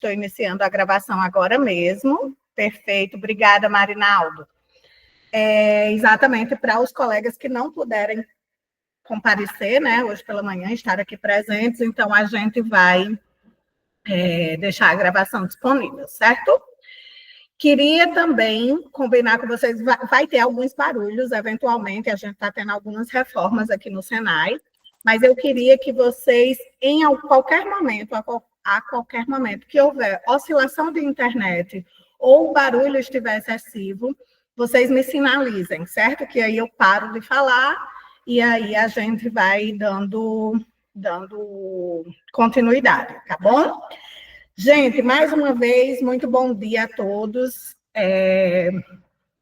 Estou iniciando a gravação agora mesmo. Perfeito, obrigada, Marinaldo. Exatamente para os colegas que não puderem comparecer, né, hoje pela manhã, estar aqui presentes, então a gente vai deixar a gravação disponível, certo? Queria também combinar com vocês, vai ter alguns barulhos, eventualmente, a gente está tendo algumas reformas aqui no Senai, mas eu queria que vocês, em qualquer momento, a qualquer momento que houver oscilação de internet ou o barulho estiver excessivo, vocês me sinalizem, certo? Que aí eu paro de falar e aí a gente vai dando continuidade, tá bom? Gente, mais uma vez, muito bom dia a todos.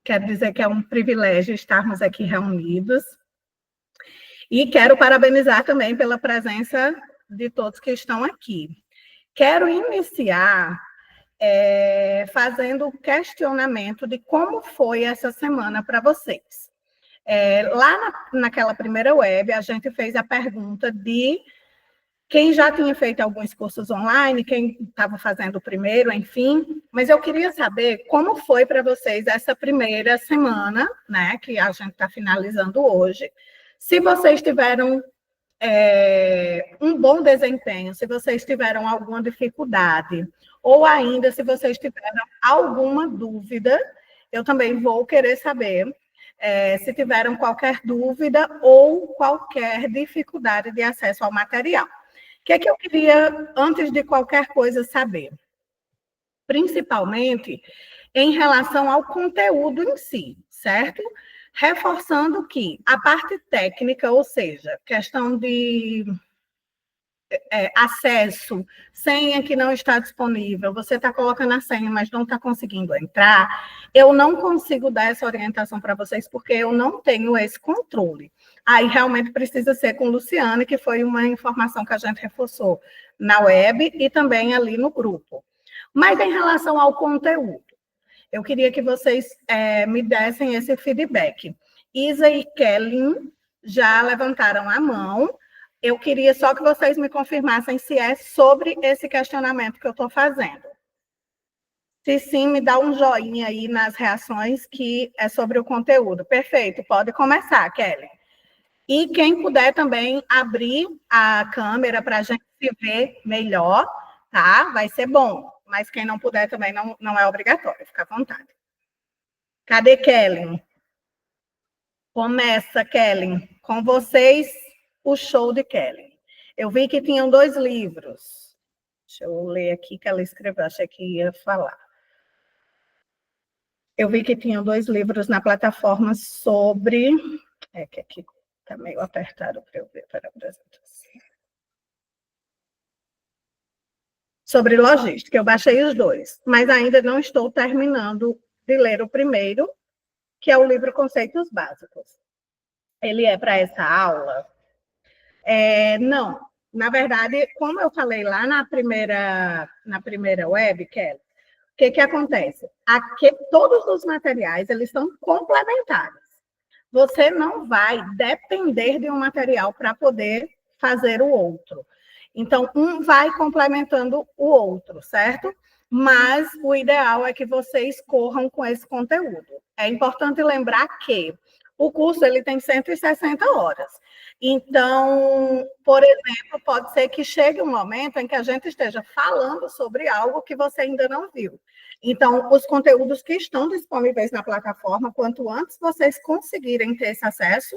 Quero dizer que é um privilégio estarmos aqui reunidos. E quero parabenizar também pela presença de todos que estão aqui. Quero iniciar fazendo o questionamento de como foi essa semana para vocês. Lá naquela primeira web, a gente fez a pergunta de quem já tinha feito alguns cursos online, quem estava fazendo o primeiro, enfim. Mas eu queria saber como foi para vocês essa primeira semana, né, que a gente está finalizando hoje. Se vocês tiveram um bom desempenho, se vocês tiveram alguma dificuldade, ou ainda se vocês tiveram alguma dúvida, eu também vou querer saber se tiveram qualquer dúvida ou qualquer dificuldade de acesso ao material. O que é que eu queria, antes de qualquer coisa, saber? Principalmente em relação ao conteúdo em si, certo? Reforçando que a parte técnica, ou seja, questão de acesso, senha que não está disponível, você está colocando a senha, mas não está conseguindo entrar, eu não consigo dar essa orientação para vocês, porque eu não tenho esse controle. Aí realmente precisa ser com Luciane, que foi uma informação que a gente reforçou na web e também ali no grupo. Mas em relação ao conteúdo, eu queria que vocês me dessem esse feedback. Isa e Kelly já levantaram a mão. Eu queria só que vocês me confirmassem se é sobre esse questionamento que eu estou fazendo. Se sim, me dá um joinha aí nas reações que é sobre o conteúdo. Perfeito, pode começar, Kelly. E quem puder também abrir a câmera para a gente se ver melhor, tá? Vai ser bom. Mas quem não puder também não é obrigatório, fica à vontade. Cadê Kelly? Começa, Kelly. Com vocês, o show de Kelly. Eu vi que tinham 2 livros. Deixa eu ler aqui que ela escreveu, achei que ia falar. Eu vi que tinham 2 livros na plataforma sobre... que aqui está meio apertado para eu ver para a apresentação. Sobre logística, eu baixei os 2, mas ainda não estou terminando de ler o primeiro, que é o livro Conceitos Básicos. Ele é para essa aula? Não. Na verdade, como eu falei lá na primeira web, Kelly, o que acontece? Aqui, todos os materiais, eles são complementares. Você não vai depender de um material para poder fazer o outro. Então, um vai complementando o outro, certo? Mas o ideal é que vocês corram com esse conteúdo. É importante lembrar que o curso ele tem 160 horas. Então, por exemplo, pode ser que chegue um momento em que a gente esteja falando sobre algo que você ainda não viu. Então, os conteúdos que estão disponíveis na plataforma, quanto antes vocês conseguirem ter esse acesso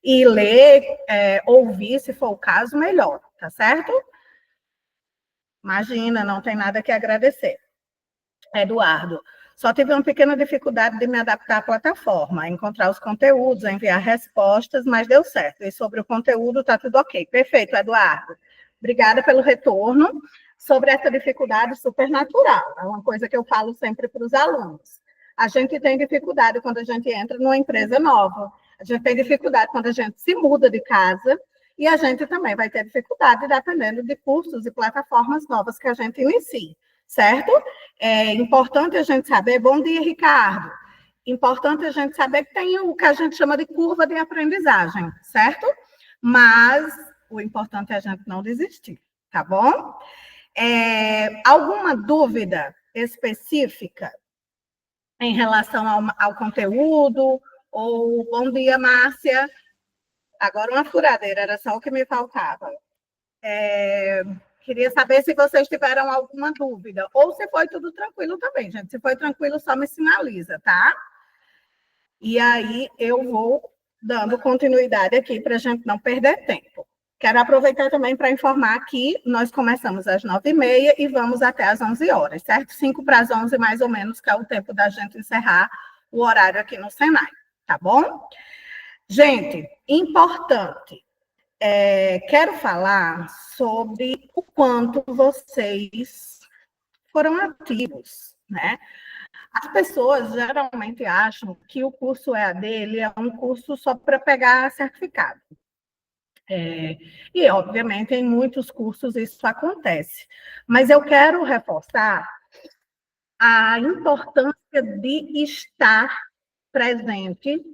e ler, ouvir, se for o caso, melhor, tá certo? Imagina, não tem nada que agradecer. Eduardo, só tive uma pequena dificuldade de me adaptar à plataforma, a encontrar os conteúdos, a enviar respostas, mas deu certo. E sobre o conteúdo, está tudo ok. Perfeito, Eduardo. Obrigada pelo retorno. Sobre essa dificuldade supernatural, é uma coisa que eu falo sempre para os alunos. A gente tem dificuldade quando a gente entra numa empresa nova, a gente tem dificuldade quando a gente se muda de casa, e a gente também vai ter dificuldade dependendo de cursos e plataformas novas que a gente inicie, certo? É importante a gente saber, bom dia, Ricardo, importante a gente saber que tem o que a gente chama de curva de aprendizagem, certo? Mas o importante é a gente não desistir, tá bom? Alguma dúvida específica em relação ao conteúdo? Ou bom dia, Márcia. Agora uma furadeira, era só o que me faltava. Queria saber se vocês tiveram alguma dúvida, ou se foi tudo tranquilo também, gente. Se foi tranquilo, só me sinaliza, tá? E aí eu vou dando continuidade aqui para a gente não perder tempo. Quero aproveitar também para informar que nós começamos às 9h30 e vamos até às 11 horas, certo? 5 para as 11, mais ou menos, que é o tempo da gente encerrar o horário aqui no Senai, tá bom? Gente, importante, quero falar sobre o quanto vocês foram ativos, né? As pessoas geralmente acham que o curso EAD ele é um curso só para pegar certificado. E, obviamente, em muitos cursos isso acontece. Mas eu quero reforçar a importância de estar presente.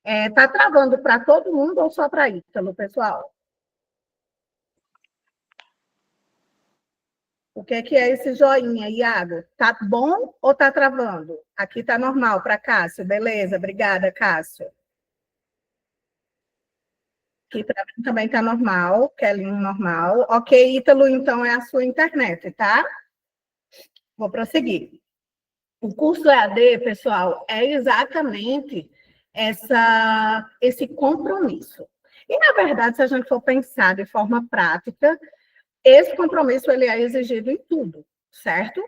Está travando para todo mundo ou só para Ítalo, pessoal? O que é esse joinha, Iago? Tá bom ou tá travando? Aqui tá normal para Cássio, beleza? Obrigada, Cássio. Aqui para mim também tá normal, Kelly normal. Ok, Ítalo, então é a sua internet, tá? Vou prosseguir. O curso EAD, pessoal, é exatamente esse compromisso. E, na verdade, se a gente for pensar de forma prática, esse compromisso ele é exigido em tudo, certo?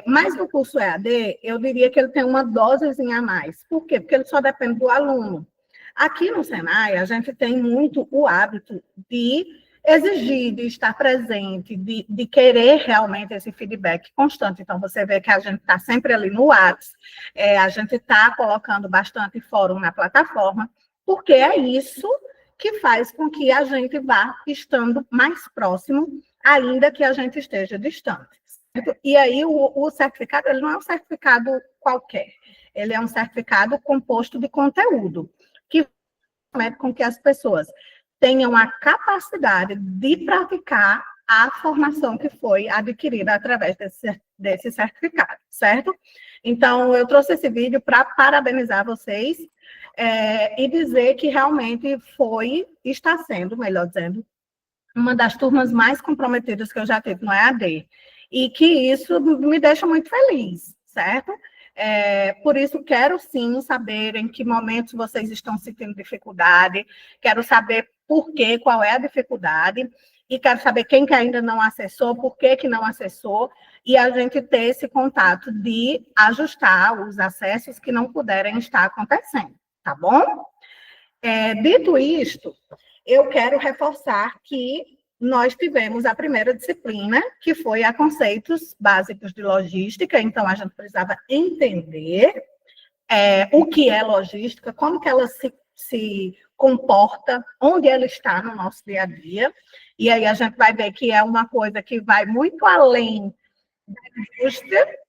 Mas no curso EAD, eu diria que ele tem uma dosezinha a mais. Por quê? Porque ele só depende do aluno. Aqui no Senai, a gente tem muito o hábito de exigir, de estar presente, de querer realmente esse feedback constante. Então, você vê que a gente está sempre ali no WhatsApp, a gente está colocando bastante fórum na plataforma, porque é isso que faz com que a gente vá estando mais próximo, ainda que a gente esteja distante. Certo? E aí, o certificado, ele não é um certificado qualquer, ele é um certificado composto de conteúdo, que permite com que as pessoas tenham a capacidade de praticar a formação que foi adquirida através desse certificado, certo? Então, eu trouxe esse vídeo para parabenizar vocês e dizer que realmente está sendo, melhor dizendo, uma das turmas mais comprometidas que eu já tive no EAD. E que isso me deixa muito feliz, certo? Por isso, quero sim saber em que momentos vocês estão sentindo dificuldade, quero saber por quê, qual é a dificuldade, e quero saber quem que ainda não acessou, por que não acessou, e a gente ter esse contato de ajustar os acessos que não puderem estar acontecendo, tá bom? Dito isto, eu quero reforçar que nós tivemos a primeira disciplina, que foi a conceitos básicos de logística, então a gente precisava entender o que é logística, como que ela se comporta, onde ela está no nosso dia a dia, e aí a gente vai ver que é uma coisa que vai muito além da indústria,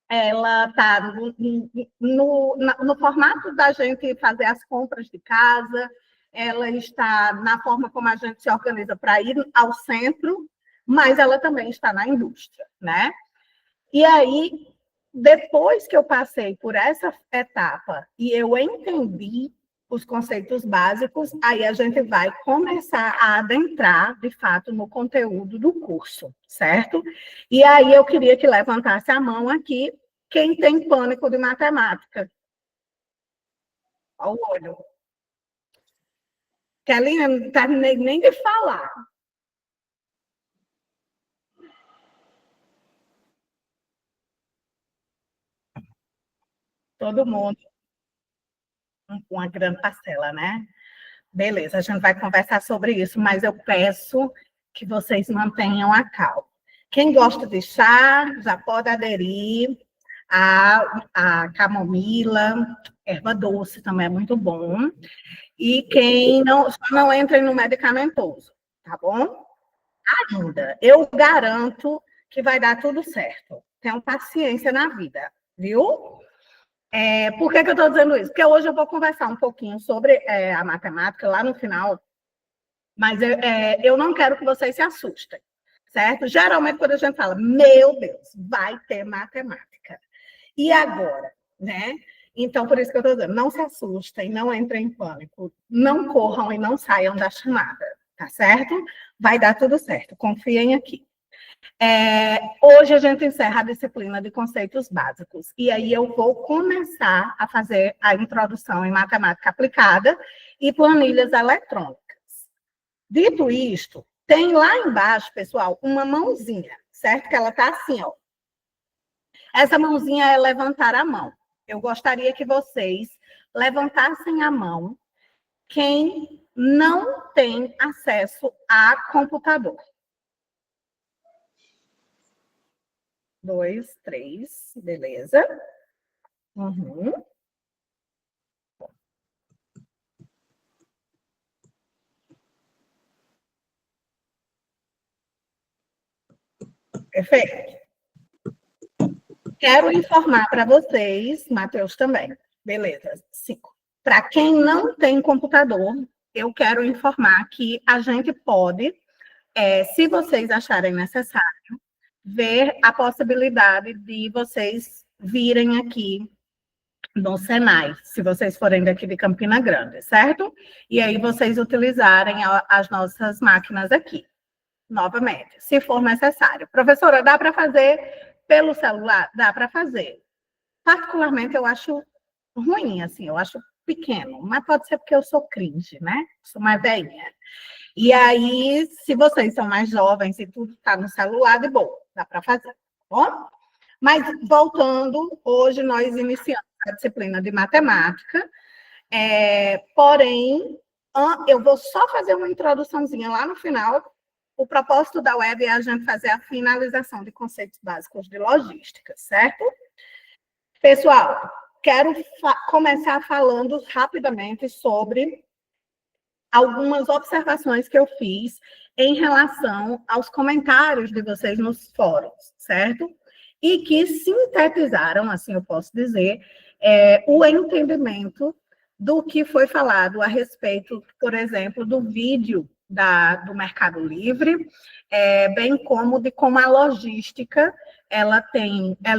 ela está no formato da gente fazer as compras de casa, ela está na forma como a gente se organiza para ir ao centro, mas ela também está na indústria, né? E aí, depois que eu passei por essa etapa e eu entendi os conceitos básicos, aí a gente vai começar a adentrar, de fato, no conteúdo do curso, certo? E aí eu queria que levantasse a mão aqui quem tem pânico de matemática. Olha o olho. Kelly, não terminei nem de falar. Todo mundo, uma grande parcela, né? Beleza, a gente vai conversar sobre isso, mas eu peço que vocês mantenham a calma. Quem gosta de chá, já pode aderir a camomila, erva doce também é muito bom. E quem não, só não entre no medicamentoso, tá bom? Ainda, eu garanto que vai dar tudo certo. Tenham paciência na vida, viu? Por que eu estou dizendo isso? Porque hoje eu vou conversar um pouquinho sobre a matemática lá no final, mas eu não quero que vocês se assustem, certo? Geralmente, quando a gente fala, meu Deus, vai ter matemática. E agora, né? Então, por isso que eu estou dizendo, não se assustem, não entrem em pânico, não corram e não saiam da chamada, tá certo? Vai dar tudo certo, confiem aqui. Hoje a gente encerra a disciplina de conceitos básicos, e aí eu vou começar a fazer a introdução em matemática aplicada e planilhas eletrônicas. Dito isto, tem lá embaixo, pessoal, uma mãozinha, certo? Que ela está assim, ó. Essa mãozinha é levantar a mão. Eu gostaria que vocês levantassem a mão quem não tem acesso a computador. 2, 3, beleza. Uhum. Perfeito. Quero informar para vocês, Matheus também. Beleza, 5. Para quem não tem computador, eu quero informar que a gente pode, se vocês acharem necessário, ver a possibilidade de vocês virem aqui no Senai, se vocês forem daqui de Campina Grande, certo? E aí vocês utilizarem as nossas máquinas aqui, novamente, se for necessário. Professora, dá para fazer pelo celular? Dá para fazer. Particularmente, eu acho ruim, assim, eu acho pequeno, mas pode ser porque eu sou cringe, né? Sou mais velhinha. E aí, se vocês são mais jovens e tudo está no celular, de boa, dá para fazer, tá bom? Mas, voltando, hoje nós iniciamos a disciplina de matemática, porém, eu vou só fazer uma introduçãozinha lá no final. O propósito da web é a gente fazer a finalização de conceitos básicos de logística, certo? Pessoal, quero começar falando rapidamente sobre algumas observações que eu fiz em relação aos comentários de vocês nos fóruns, certo? E que sintetizaram, assim eu posso dizer, o entendimento do que foi falado a respeito, por exemplo, do vídeo do Mercado Livre, bem como de como a logística ela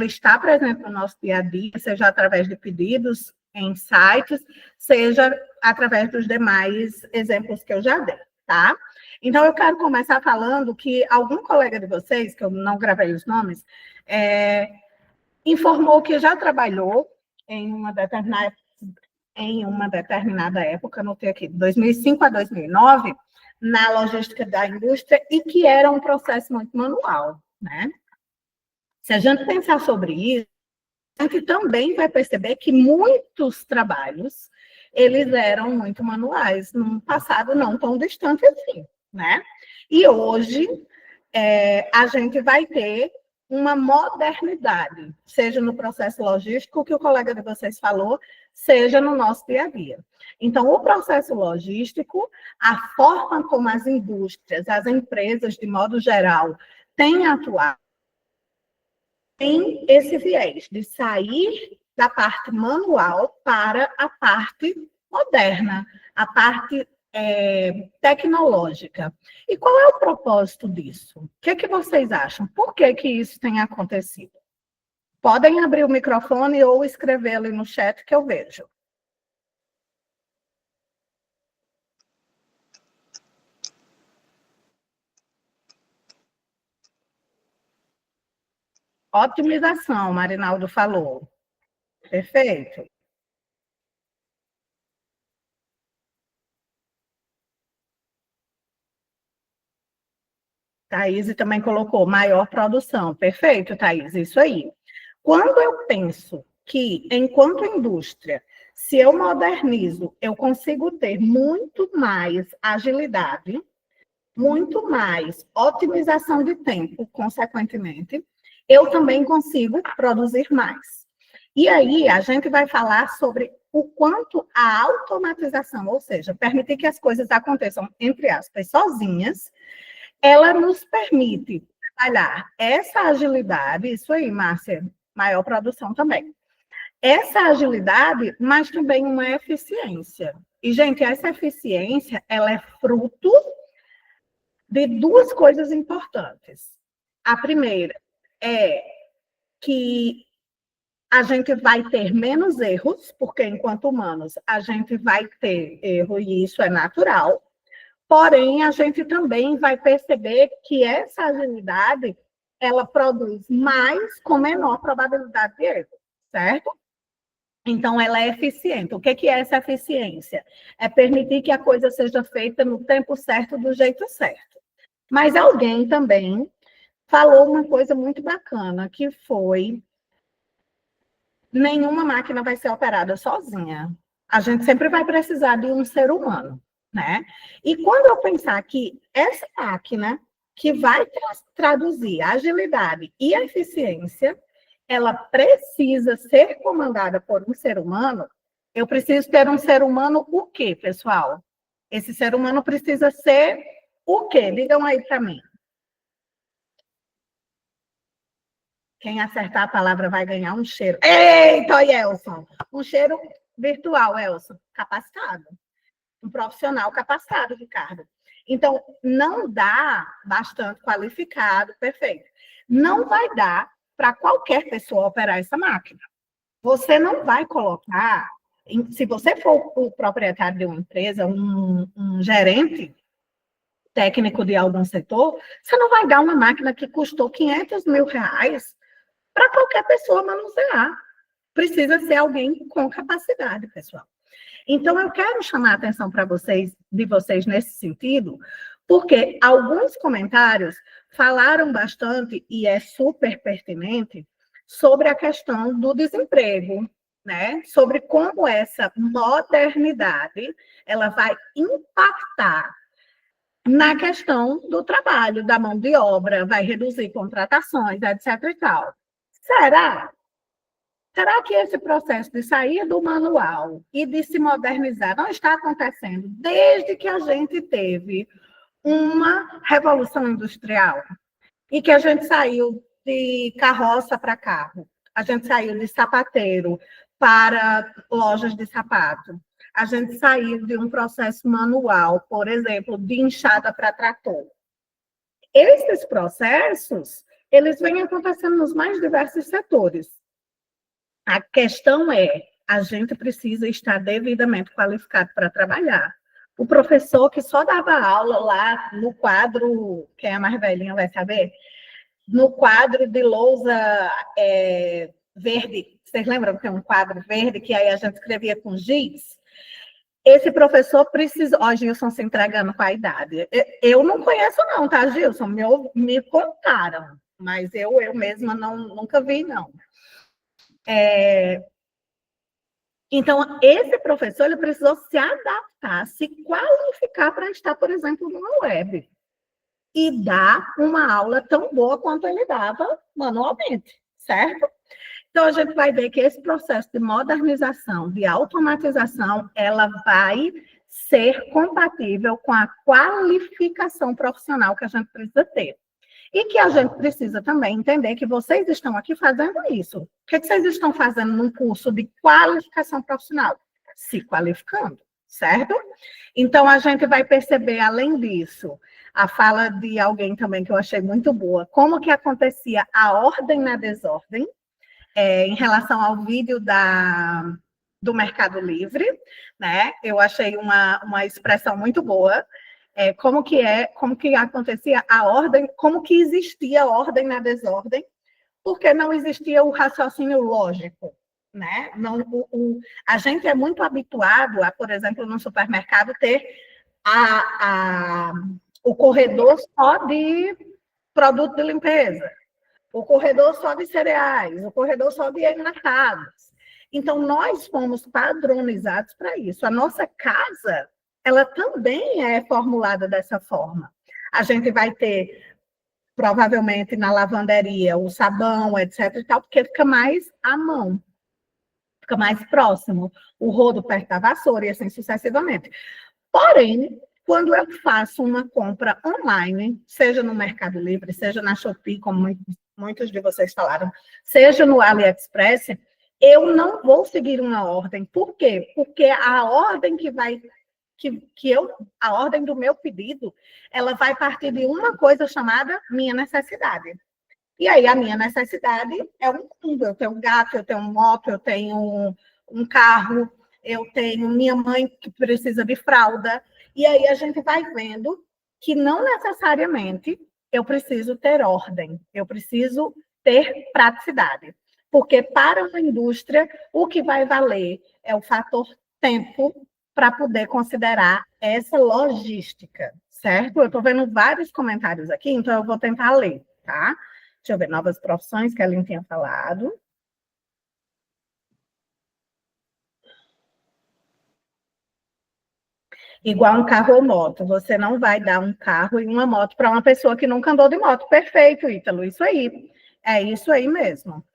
está presente no nosso dia a dia, seja através de pedidos em sites, seja através dos demais exemplos que eu já dei, tá? Então, eu quero começar falando que algum colega de vocês, que eu não gravei os nomes, informou que já trabalhou em uma determinada época, anotei aqui, de 2005 a 2009, na logística da indústria, e que era um processo muito manual, né? Se a gente pensar sobre isso, a gente também vai perceber que muitos trabalhos, eles eram muito manuais, num passado não tão distante assim, né? E hoje, a gente vai ter uma modernidade, seja no processo logístico, que o colega de vocês falou, seja no nosso dia a dia. Então, o processo logístico, a forma como as indústrias, as empresas, de modo geral, têm atuado, tem esse viés de sair da parte manual para a parte moderna, a parte tecnológica. E qual é o propósito disso? O que é que vocês acham? Por que que isso tem acontecido? Podem abrir o microfone ou escrever ali no chat que eu vejo. Otimização, Marinaldo falou. Perfeito. Thaís também colocou maior produção. Perfeito, Thaís, isso aí. Quando eu penso que, enquanto indústria, se eu modernizo, eu consigo ter muito mais agilidade, muito mais otimização de tempo, consequentemente, eu também consigo produzir mais. E aí, a gente vai falar sobre o quanto a automatização, ou seja, permitir que as coisas aconteçam, entre aspas, sozinhas, ela nos permite trabalhar essa agilidade, isso aí, Márcia, maior produção também. Essa agilidade, mas também uma eficiência. E, gente, essa eficiência, ela é fruto de duas coisas importantes. A primeira é que a gente vai ter menos erros, porque enquanto humanos a gente vai ter erro e isso é natural, porém a gente também vai perceber que essa agilidade ela produz mais com menor probabilidade de erro, certo? Então, ela é eficiente. O que é essa eficiência? É permitir que a coisa seja feita no tempo certo, do jeito certo. Mas alguém também falou uma coisa muito bacana, que foi: nenhuma máquina vai ser operada sozinha. A gente sempre vai precisar de um ser humano, né? E quando eu pensar que essa máquina que vai traduzir a agilidade e a eficiência, ela precisa ser comandada por um ser humano, eu preciso ter um ser humano o quê, pessoal? Esse ser humano precisa ser o quê? Digam aí para mim. Quem acertar a palavra vai ganhar um cheiro. Eita, Elson! Um cheiro virtual, Elson. Capacitado. Um profissional capacitado, Ricardo. Então, não dá bastante qualificado, perfeito. Não vai dar para qualquer pessoa operar essa máquina. Você não vai colocar, se você for o proprietário de uma empresa, um gerente técnico de algum setor, você não vai dar uma máquina que custou R$500 mil para qualquer pessoa manusear. Precisa ser alguém com capacidade, pessoal. Então, eu quero chamar a atenção para vocês, de vocês nesse sentido, porque alguns comentários falaram bastante, e é super pertinente, sobre a questão do desemprego, né? Sobre como essa modernidade ela vai impactar na questão do trabalho, da mão de obra, vai reduzir contratações, etc. e tal. Será? Será que esse processo de sair do manual e de se modernizar não está acontecendo desde que a gente teve uma revolução industrial e que a gente saiu de carroça para carro, a gente saiu de sapateiro para lojas de sapato, a gente saiu de um processo manual, por exemplo, de enxada para trator. Esses processos, eles vêm acontecendo nos mais diversos setores. A questão é, a gente precisa estar devidamente qualificado para trabalhar. O professor que só dava aula lá no quadro, quem é mais velhinha vai saber, no quadro de lousa verde, vocês lembram que tem um quadro verde que aí a gente escrevia com giz? Esse professor precisa... Ó, Gilson se entregando com a idade. Eu não conheço não, tá, Gilson? Me contaram, mas eu mesma nunca vi, não. Então, esse professor ele precisou se adaptar, se qualificar para estar, por exemplo, numa web e dar uma aula tão boa quanto ele dava manualmente, certo? Então, a gente vai ver que esse processo de modernização, de automatização, ela vai ser compatível com a qualificação profissional que a gente precisa ter. E que a gente precisa também entender que vocês estão aqui fazendo isso. O que vocês estão fazendo num curso de qualificação profissional? Se qualificando, certo? Então, a gente vai perceber, além disso, a fala de alguém também que eu achei muito boa, como que acontecia a ordem na desordem, em relação ao vídeo do Mercado Livre, né? Eu achei uma expressão muito boa. Como que acontecia a ordem, como que existia a ordem na desordem, porque não existia o raciocínio lógico, né? Não, a gente é muito habituado a, por exemplo, no supermercado, ter o corredor só de produto de limpeza, o corredor só de cereais, o corredor só de enlatados. Então, nós fomos padronizados para isso. A nossa casa, ela também é formulada dessa forma. A gente vai ter, provavelmente, na lavanderia, o sabão, etc. e tal, porque fica mais à mão, fica mais próximo, o rodo perto da vassoura e assim sucessivamente. Porém, quando eu faço uma compra online, seja no Mercado Livre, seja na Shopee, como muitos de vocês falaram, seja no AliExpress, eu não vou seguir uma ordem. Por quê? Porque a ordem que vai a ordem do meu pedido, ela vai partir de uma coisa chamada minha necessidade. E aí, a minha necessidade é um mundo. Eu tenho um gato, eu tenho uma moto, eu tenho um carro, eu tenho minha mãe que precisa de fralda. E aí, a gente vai vendo que não necessariamente eu preciso ter ordem, eu preciso ter praticidade. Porque para uma indústria, o que vai valer é o fator tempo para poder considerar essa logística, certo? Eu estou vendo vários comentários aqui, então eu vou tentar ler, tá? Deixa eu ver, novas profissões que a Aline tinha falado. Igual um carro ou moto. Você não vai dar um carro e uma moto para uma pessoa que nunca andou de moto. Perfeito, Ítalo, isso aí. É isso aí mesmo.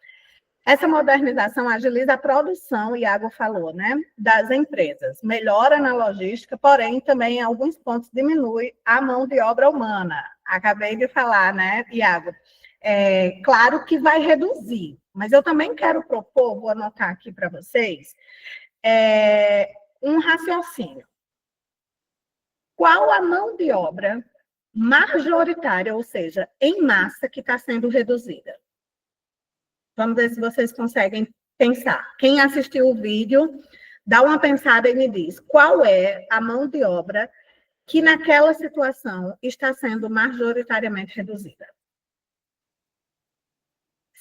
Essa modernização agiliza a produção, Iago falou, né, das empresas. Melhora na logística, porém, também em alguns pontos diminui a mão de obra humana. Acabei de falar, né, Iago? Claro que vai reduzir, mas eu também quero propor, vou anotar aqui para vocês, um raciocínio. Qual a mão de obra majoritária, ou seja, em massa, que está sendo reduzida? Vamos ver se vocês conseguem pensar. Quem assistiu o vídeo, dá uma pensada e me diz qual é a mão de obra que naquela situação está sendo majoritariamente reduzida.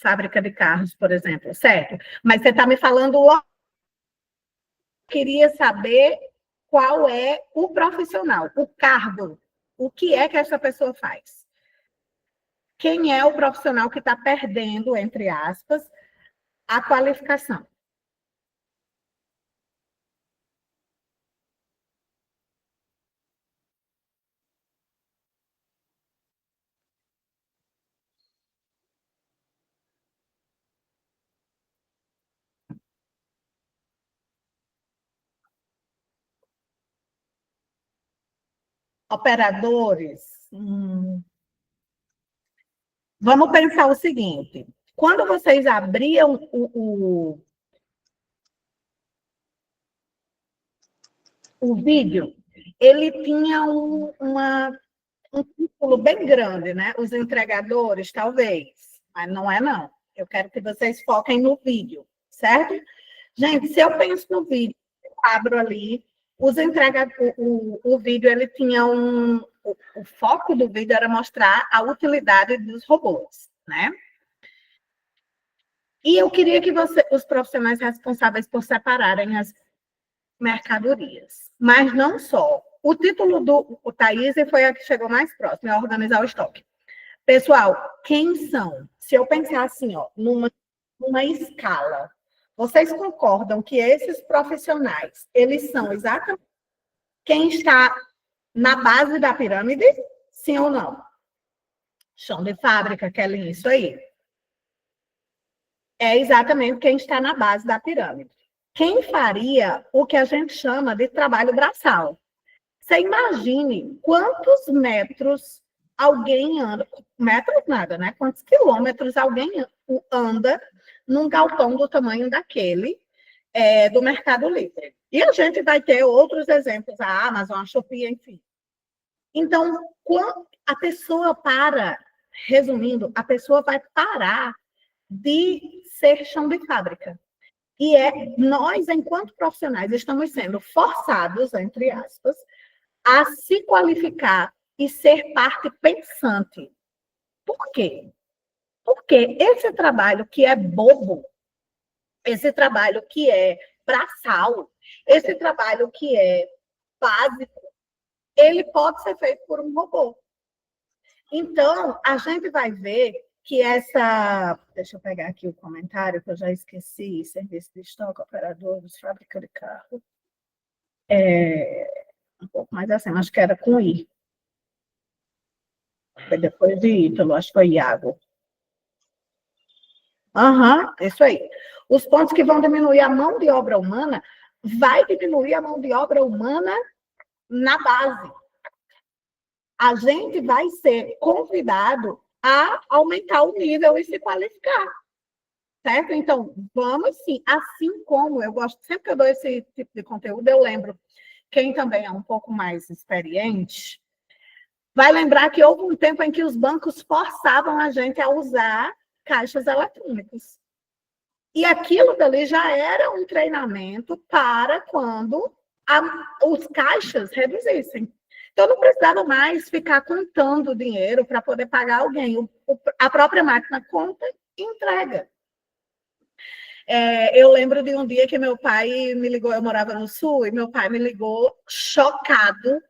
Fábrica de carros, por exemplo, certo? Mas você está me falando, eu queria saber qual é o profissional, o cargo, o que é que essa pessoa faz. Quem é o profissional que está perdendo, entre aspas, a qualificação? Operadores. Vamos pensar o seguinte: quando vocês abriam o vídeo, ele tinha um título bem grande, né? Os entregadores, talvez, mas não é não. Eu quero que vocês foquem no vídeo, certo? Gente, se eu penso no vídeo, eu abro ali, os entregadores, o vídeo, ele tinha o foco do vídeo era mostrar a utilidade dos robôs, né? E eu queria que os profissionais responsáveis por separarem as mercadorias. Mas não só. O título do Thaís foi a que chegou mais próximo, é organizar o estoque. Pessoal, quem são? Se eu pensar assim, ó, numa escala, vocês concordam que esses profissionais, eles são exatamente quem está na base da pirâmide? Sim ou não? Chão de fábrica, Kelly, isso aí. É exatamente quem está na base da pirâmide. Quem faria o que a gente chama de trabalho braçal? Você imagine quantos metros alguém anda, metros nada, né? Quantos quilômetros alguém anda num galpão do tamanho daquele do Mercado Livre. E a gente vai ter outros exemplos, a Amazon, a Shopee, enfim. Então, quando a pessoa resumindo, a pessoa vai parar de ser chão de fábrica. E nós, enquanto profissionais, estamos sendo forçados, entre aspas, a se qualificar e ser parte pensante. Por quê? Porque esse trabalho que é bobo, esse trabalho que é braçal, esse trabalho que é básico, ele pode ser feito por um robô. Então, a gente vai ver que essa... Deixa eu pegar aqui o comentário, que eu já esqueci. Serviço de estoque, operadores, fábrica de carro. Um pouco mais assim, acho que era com I. Foi depois de Ítalo, acho que foi Iago. Isso aí. Os pontos que vão diminuir a mão de obra humana, vai diminuir a mão de obra humana na base. A gente vai ser convidado a aumentar o nível e se qualificar. Certo? Então, vamos sim. Assim como eu gosto, sempre que eu dou esse tipo de conteúdo, eu lembro quem também é um pouco mais experiente, vai lembrar que houve um tempo em que os bancos forçavam a gente a usar caixas eletrônicos. E aquilo dali já era um treinamento para quando os caixas reduzissem. Então, não precisava mais ficar contando dinheiro para poder pagar alguém. A própria máquina conta e entrega. Eu lembro de um dia que meu pai me ligou, eu morava no Sul, e meu pai me ligou chocado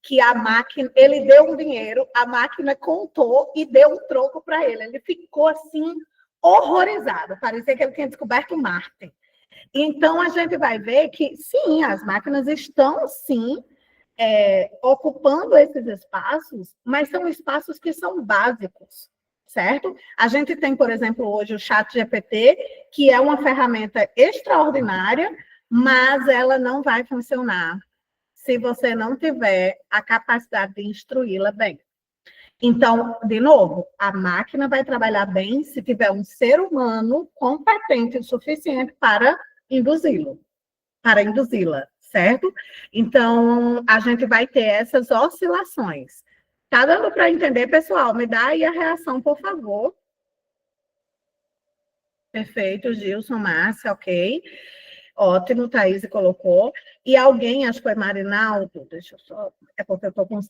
que a máquina, ele deu um dinheiro, a máquina contou e deu um troco para ele. Ele ficou assim, horrorizado, parecia que ele tinha descoberto Marte. Então, a gente vai ver que, sim, as máquinas estão, sim, ocupando esses espaços, mas são espaços que são básicos, certo? A gente tem, por exemplo, hoje o ChatGPT, que é uma ferramenta extraordinária, mas ela não vai funcionar se você não tiver a capacidade de instruí-la bem. Então, de novo, a máquina vai trabalhar bem se tiver um ser humano competente o suficiente para induzi-la, certo? Então, a gente vai ter essas oscilações. Tá dando para entender, pessoal? Me dá aí a reação, por favor. Perfeito, Gilson, Márcia, ok. Ótimo, Thaís colocou. E alguém, acho que foi Marinaldo, deixa eu só... É porque eu estou com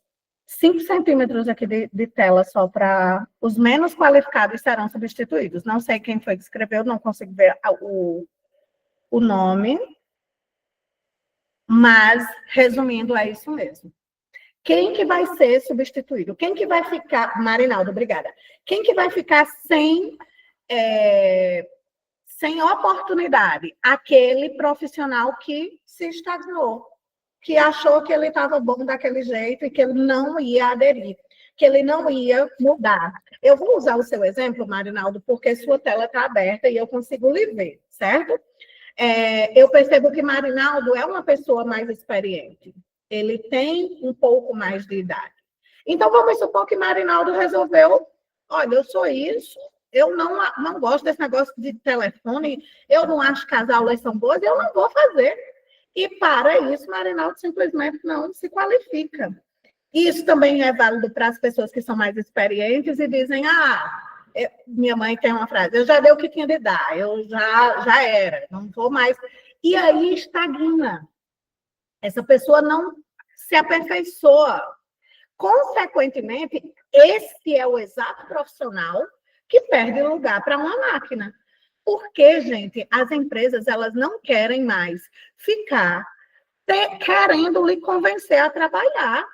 5 centímetros aqui de tela só para... Os menos qualificados serão substituídos. Não sei quem foi que escreveu, não consigo ver o nome. Mas, resumindo, é isso mesmo. Quem que vai ser substituído? Quem que vai ficar... Marinaldo, obrigada. Quem que vai ficar sem oportunidade? Aquele profissional que se estagnou, que achou que ele estava bom daquele jeito e que ele não ia aderir, que ele não ia mudar. Eu vou usar o seu exemplo, Marinaldo, porque sua tela está aberta e eu consigo lhe ver, certo? Eu percebo que Marinaldo é uma pessoa mais experiente. Ele tem um pouco mais de idade. Então, vamos supor que Marinaldo resolveu, olha, eu sou isso, eu não gosto desse negócio de telefone, eu não acho que as aulas são boas, eu não vou fazer. E para isso, Marinaldo simplesmente não se qualifica. Isso também é válido para as pessoas que são mais experientes e dizem, minha mãe tem uma frase, eu já dei o que tinha de dar, eu já era, não vou mais. E aí estagna. Essa pessoa não se aperfeiçoa. Consequentemente, esse é o exato profissional que perde lugar para uma máquina. Porque, gente, as empresas elas não querem mais ficar querendo lhe convencer a trabalhar.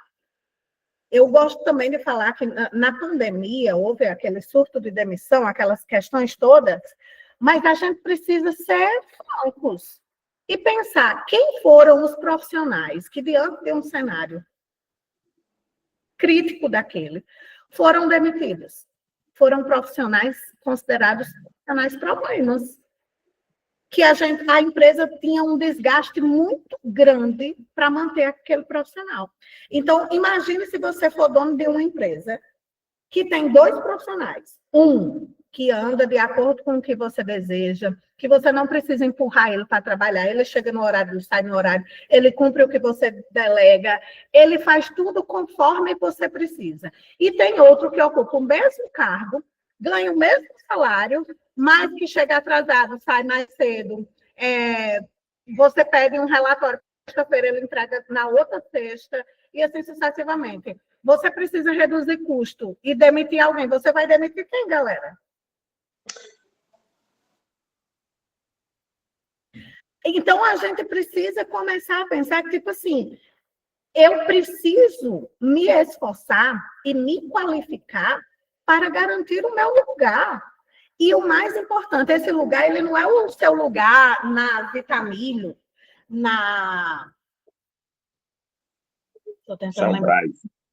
Eu gosto também de falar que na pandemia houve aquele surto de demissão, aquelas questões todas, mas a gente precisa ser francos e pensar quem foram os profissionais que, diante de um cenário crítico daquele, foram demitidos. Foram profissionais considerados profissionais problemas. Que a empresa tinha um desgaste muito grande para manter aquele profissional. Então, imagine se você for dono de uma empresa que tem 2 profissionais. Um que anda de acordo com o que você deseja, que você não precisa empurrar ele para trabalhar, ele chega no horário, sai no horário, ele cumpre o que você delega, ele faz tudo conforme você precisa. E tem outro que ocupa o mesmo cargo, ganha o mesmo salário, mas que chega atrasado, sai mais cedo. Você pede um relatório, sexta-feira ele entrega na outra sexta, e assim sucessivamente. Você precisa reduzir custo e demitir alguém. Você vai demitir quem, galera? Então, a gente precisa começar a pensar que, tipo assim, eu preciso me esforçar e me qualificar para garantir o meu lugar. E o mais importante, esse lugar, ele não é o seu lugar na Vitamilho, na... Estou tentando lembrar.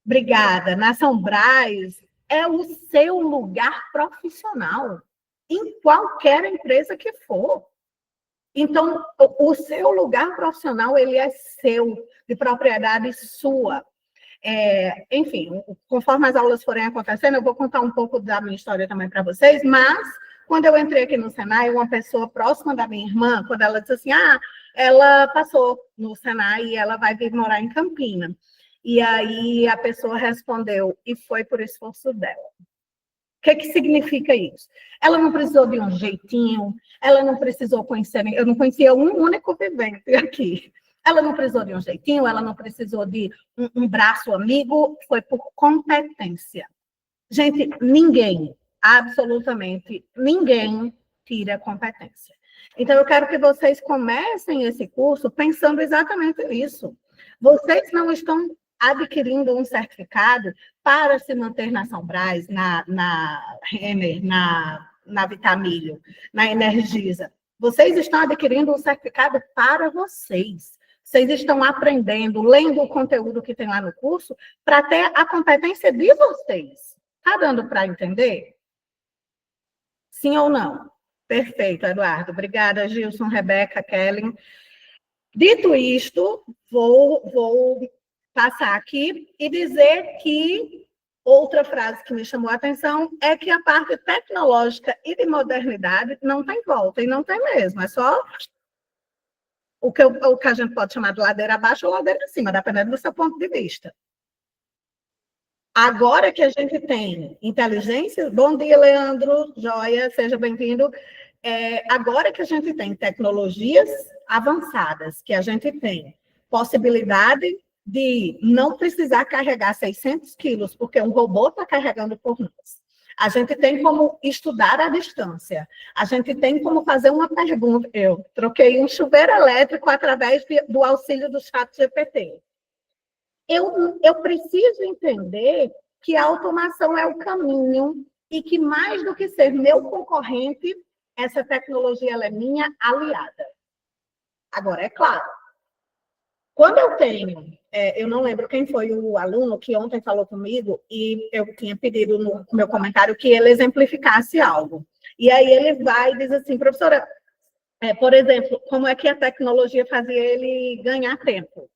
Obrigada. Na São Brás, é o seu lugar profissional, em qualquer empresa que for. Então, o seu lugar profissional, ele é seu, de propriedade sua. Enfim, conforme as aulas forem acontecendo, eu vou contar um pouco da minha história também para vocês, mas quando eu entrei aqui no Senai, uma pessoa próxima da minha irmã, quando ela disse assim, ela passou no Senai e ela vai vir morar em Campina. E aí a pessoa respondeu, e foi por esforço dela. O que significa isso? Ela não precisou de um jeitinho, ela não precisou conhecer, eu não conhecia um único vivente aqui. Ela não precisou de um jeitinho, ela não precisou de um braço amigo, foi por competência. Gente, ninguém, absolutamente ninguém tira competência. Então, eu quero que vocês comecem esse curso pensando exatamente nisso. Vocês não estão adquirindo um certificado para se manter na São Brás, na Renner, na Vitamilho, na Energisa. Vocês estão adquirindo um certificado para vocês. Vocês estão aprendendo, lendo o conteúdo que tem lá no curso, para ter a competência de vocês. Está dando para entender? Sim ou não? Perfeito, Eduardo. Obrigada, Gilson, Rebeca, Kellen. Dito isto, vou passar aqui e dizer que outra frase que me chamou a atenção é que a parte tecnológica e de modernidade não tem volta, e não tem mesmo, é só o que a gente pode chamar de ladeira abaixo ou ladeira acima, dependendo do seu ponto de vista. Agora que a gente tem inteligência, bom dia, Leandro, joia, seja bem-vindo. Agora que a gente tem tecnologias avançadas, que a gente tem possibilidade de não precisar carregar 600 quilos, porque um robô está carregando por nós. A gente tem como estudar à distância. A gente tem como fazer uma pergunta. Eu troquei um chuveiro elétrico através do auxílio do chat GPT. Eu preciso entender que a automação é o caminho e que, mais do que ser meu concorrente, essa tecnologia ela é minha aliada. Agora, é claro, quando eu tenho, eu não lembro quem foi o aluno que ontem falou comigo e eu tinha pedido no meu comentário que ele exemplificasse algo. E aí ele vai e diz assim, professora, por exemplo, como é que a tecnologia fazia ele ganhar tempo?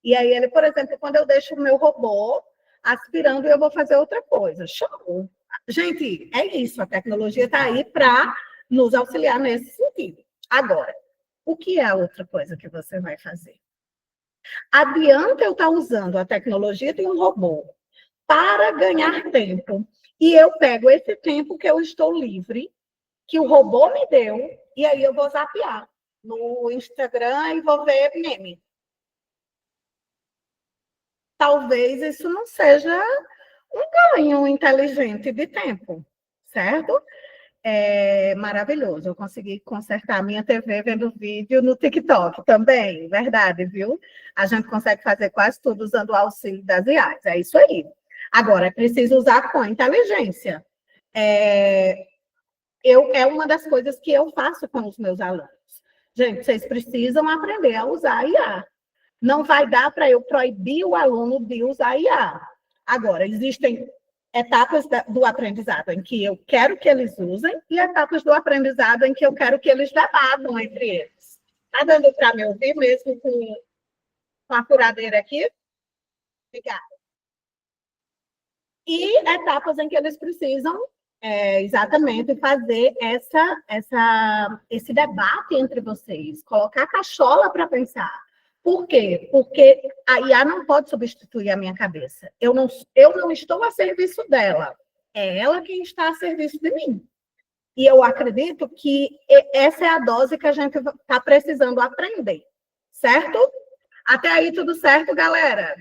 E aí ele, por exemplo, quando eu deixo o meu robô aspirando, eu vou fazer outra coisa. Show! Gente, é isso, a tecnologia está aí para nos auxiliar nesse sentido. Agora, o que é a outra coisa que você vai fazer? Adianta eu estar usando a tecnologia de um robô para ganhar tempo, e eu pego esse tempo que eu estou livre, que o robô me deu, e aí eu vou zapear no Instagram e vou ver meme. Talvez isso não seja um ganho inteligente de tempo, certo? É maravilhoso. Eu consegui consertar a minha TV vendo vídeo no TikTok também, verdade, viu? A gente consegue fazer quase tudo usando o auxílio das IAs, é isso aí. Agora, é preciso usar com inteligência. É uma das coisas que eu faço com os meus alunos. Gente, vocês precisam aprender a usar a IA. Não vai dar para eu proibir o aluno de usar a IA. Agora, existem etapas do aprendizado em que eu quero que eles usem e etapas do aprendizado em que eu quero que eles debatam entre eles. Está dando para me ouvir mesmo com a furadeira aqui? Obrigada. E etapas em que eles precisam exatamente fazer esse debate entre vocês, colocar a cachola para pensar. Por quê? Porque a IA não pode substituir a minha cabeça. Eu não estou a serviço dela. É ela quem está a serviço de mim. E eu acredito que essa é a dose que a gente está precisando aprender. Certo? Até aí tudo certo, galera?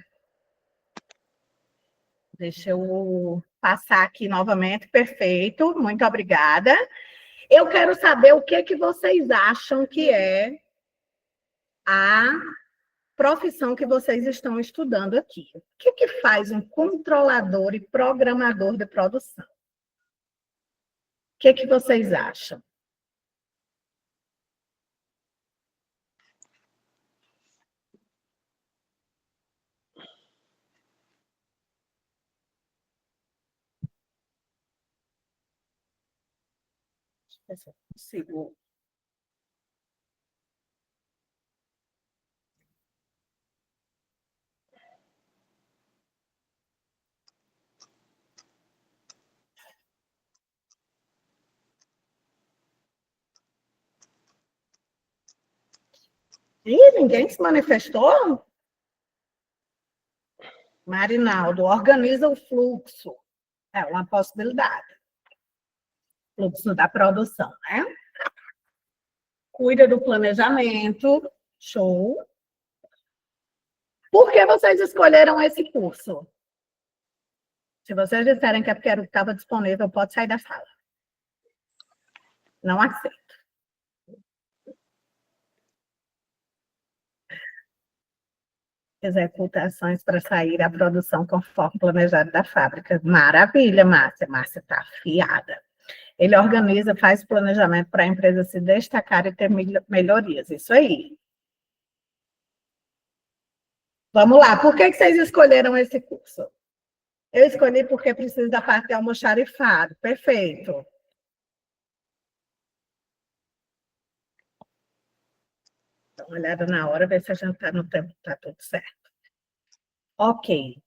Deixa eu passar aqui novamente. Perfeito. Muito obrigada. Eu quero saber o que vocês acham que é a profissão que vocês estão estudando aqui. O que faz um controlador e programador de produção? O que vocês acham? Deixa eu ver se eu consigo. Ih, ninguém se manifestou? Marinaldo, organiza o fluxo. É uma possibilidade. Fluxo da produção, né? Cuida do planejamento. Show. Por que vocês escolheram esse curso? Se vocês disserem que é porque era o que estava disponível, pode sair da sala. Não aceito. Executações para sair a produção conforme planejado da fábrica. Maravilha, Márcia. Márcia está afiada. Ele organiza, faz planejamento para a empresa se destacar e ter melhorias. Isso aí. Vamos lá. Por que vocês escolheram esse curso? Eu escolhi porque preciso da parte de almoxarifado. Perfeito. Dá uma olhada na hora, ver se a gente está no tempo, está tudo certo. Ok.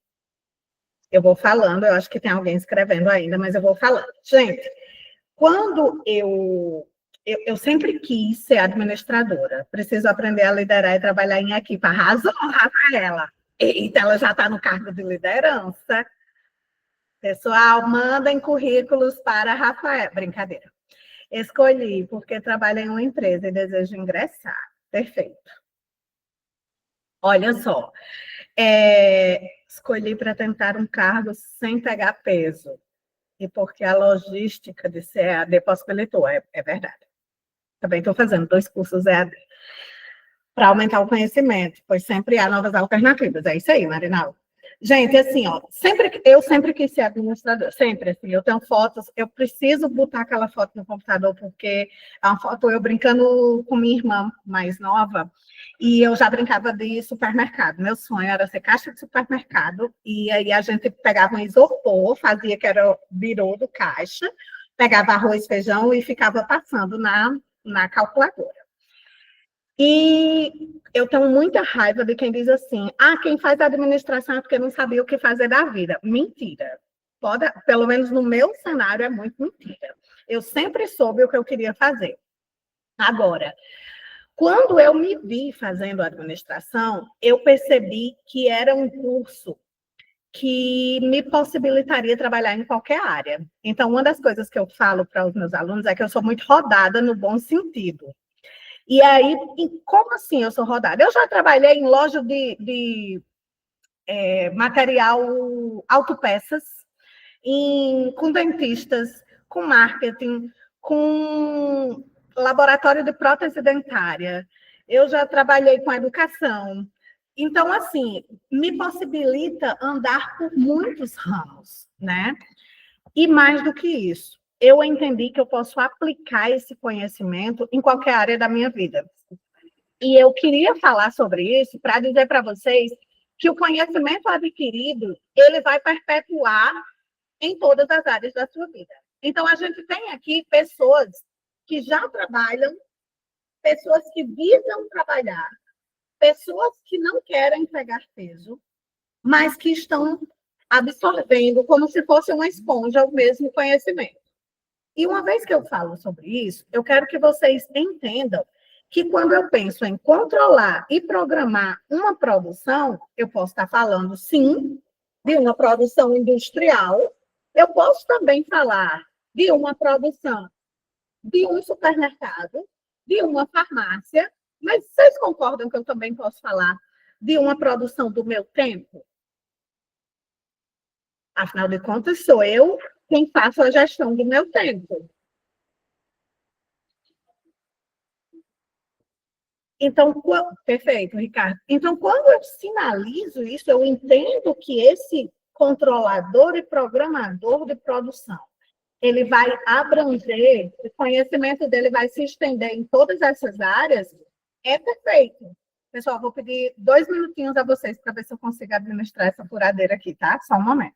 Eu vou falando, eu acho que tem alguém escrevendo ainda, mas eu vou falando. Gente, quando eu sempre quis ser administradora, preciso aprender a liderar e trabalhar em equipe. Arrasou, Rafaela. Eita, ela já está no cargo de liderança. Pessoal, mandem currículos para Rafaela. Brincadeira. Escolhi porque trabalho em uma empresa e desejo ingressar. Perfeito. Olha só, escolhi para tentar um cargo sem pegar peso. E porque a logística de ser EAD possibilitou, é verdade. Também estou fazendo 2 cursos EAD para aumentar o conhecimento, pois sempre há novas alternativas. É isso aí, Marinal. Gente, assim, ó, eu sempre quis ser administradora, sempre, assim, eu tenho fotos, eu preciso botar aquela foto no computador, porque é uma foto eu brincando com minha irmã mais nova, e eu já brincava de supermercado. Meu sonho era ser caixa de supermercado, e aí a gente pegava um isopor, fazia que era o birô do caixa, pegava arroz, feijão e ficava passando na calculadora. E eu tenho muita raiva de quem diz assim: ah, quem faz administração é porque não sabia o que fazer da vida. Mentira. Pode, pelo menos no meu cenário, é muito mentira. Eu sempre soube o que eu queria fazer. Agora, quando eu me vi fazendo administração, eu percebi que era um curso que me possibilitaria trabalhar em qualquer área. Então, uma das coisas que eu falo para os meus alunos é que eu sou muito rodada no bom sentido. E aí, como assim eu sou rodada? Eu já trabalhei em loja de material autopeças, com dentistas, com marketing, com laboratório de prótese dentária. Eu já trabalhei com educação. Então, assim, me possibilita andar por muitos ramos, né? E mais do que isso, eu entendi que eu posso aplicar esse conhecimento em qualquer área da minha vida. E eu queria falar sobre isso para dizer para vocês que o conhecimento adquirido, ele vai perpetuar em todas as áreas da sua vida. Então, a gente tem aqui pessoas que já trabalham, pessoas que visam trabalhar, pessoas que não querem pegar peso, mas que estão absorvendo como se fosse uma esponja o mesmo conhecimento. E uma vez que eu falo sobre isso, eu quero que vocês entendam que quando eu penso em controlar e programar uma produção, eu posso estar falando, sim, de uma produção industrial, eu posso também falar de uma produção de um supermercado, de uma farmácia, mas vocês concordam que eu também posso falar de uma produção do meu tempo? Afinal de contas, sou eu quem faço a gestão do meu tempo. Então, perfeito, Ricardo. Então, quando eu sinalizo isso, eu entendo que esse controlador e programador de produção, ele vai abranger, o conhecimento dele vai se estender em todas essas áreas, é perfeito. Pessoal, vou pedir 2 minutinhos a vocês para ver se eu consigo administrar essa furadeira aqui, tá? Só um momento.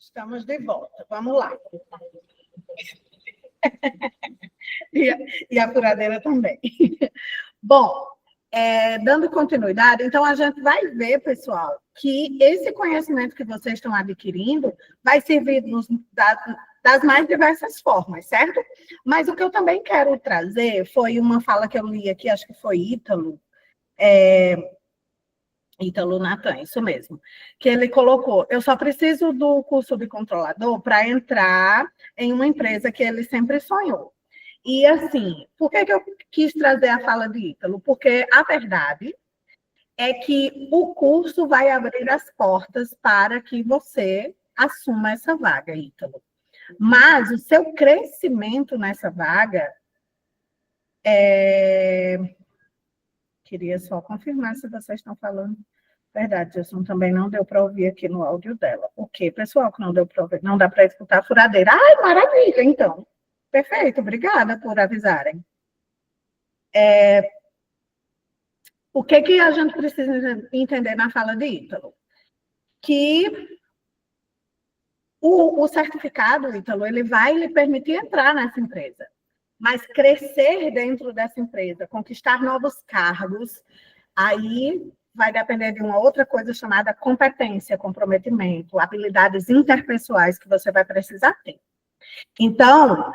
Estamos de volta. Vamos lá. E a furadeira também. Bom, dando continuidade, então a gente vai ver, pessoal, que esse conhecimento que vocês estão adquirindo vai servir das mais diversas formas, certo? Mas o que eu também quero trazer foi uma fala que eu li aqui, acho que foi Ítalo Natan, isso mesmo, que ele colocou, eu só preciso do curso de controlador para entrar em uma empresa que ele sempre sonhou. E assim, por que eu quis trazer a fala de Ítalo? Porque a verdade é que o curso vai abrir as portas para que você assuma essa vaga, Ítalo. Mas o seu crescimento nessa vaga Queria só confirmar se vocês estão falando. Verdade, Gilson, também não deu para ouvir aqui no áudio dela. O que, pessoal, que não deu para ouvir? Não dá para escutar a furadeira. Ai, maravilha, então. Perfeito, obrigada por avisarem. O que a gente precisa entender na fala de Ítalo? Que o certificado, Ítalo, ele vai lhe permitir entrar nessa empresa, mas crescer dentro dessa empresa, conquistar novos cargos, aí vai depender de uma outra coisa chamada competência, comprometimento, habilidades interpessoais que você vai precisar ter. Então,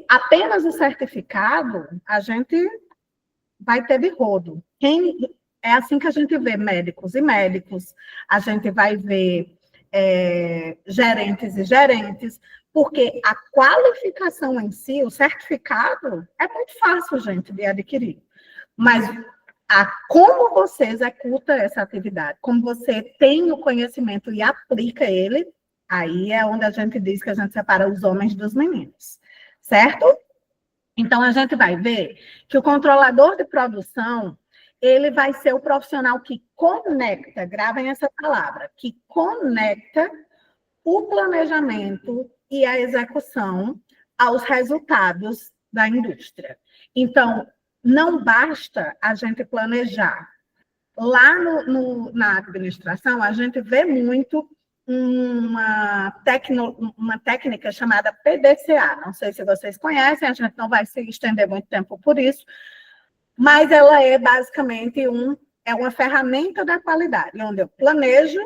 apenas o certificado, a gente vai ter de rodo. É assim que a gente vê médicos e médicos, a gente vai ver gerentes e gerentes, porque a qualificação em si, o certificado, é muito fácil, gente, de adquirir. Mas como você executa essa atividade, como você tem o conhecimento e aplica ele, aí é onde a gente diz que a gente separa os homens dos meninos, certo? Então, a gente vai ver que o controlador de produção, ele vai ser o profissional que conecta, gravem essa palavra, que conecta o planejamento e a execução aos resultados da indústria. Então, não basta a gente planejar. Lá na administração, a gente vê muito uma técnica chamada PDCA. Não sei se vocês conhecem, a gente não vai se estender muito tempo por isso, mas ela é basicamente uma ferramenta da qualidade, onde eu planejo,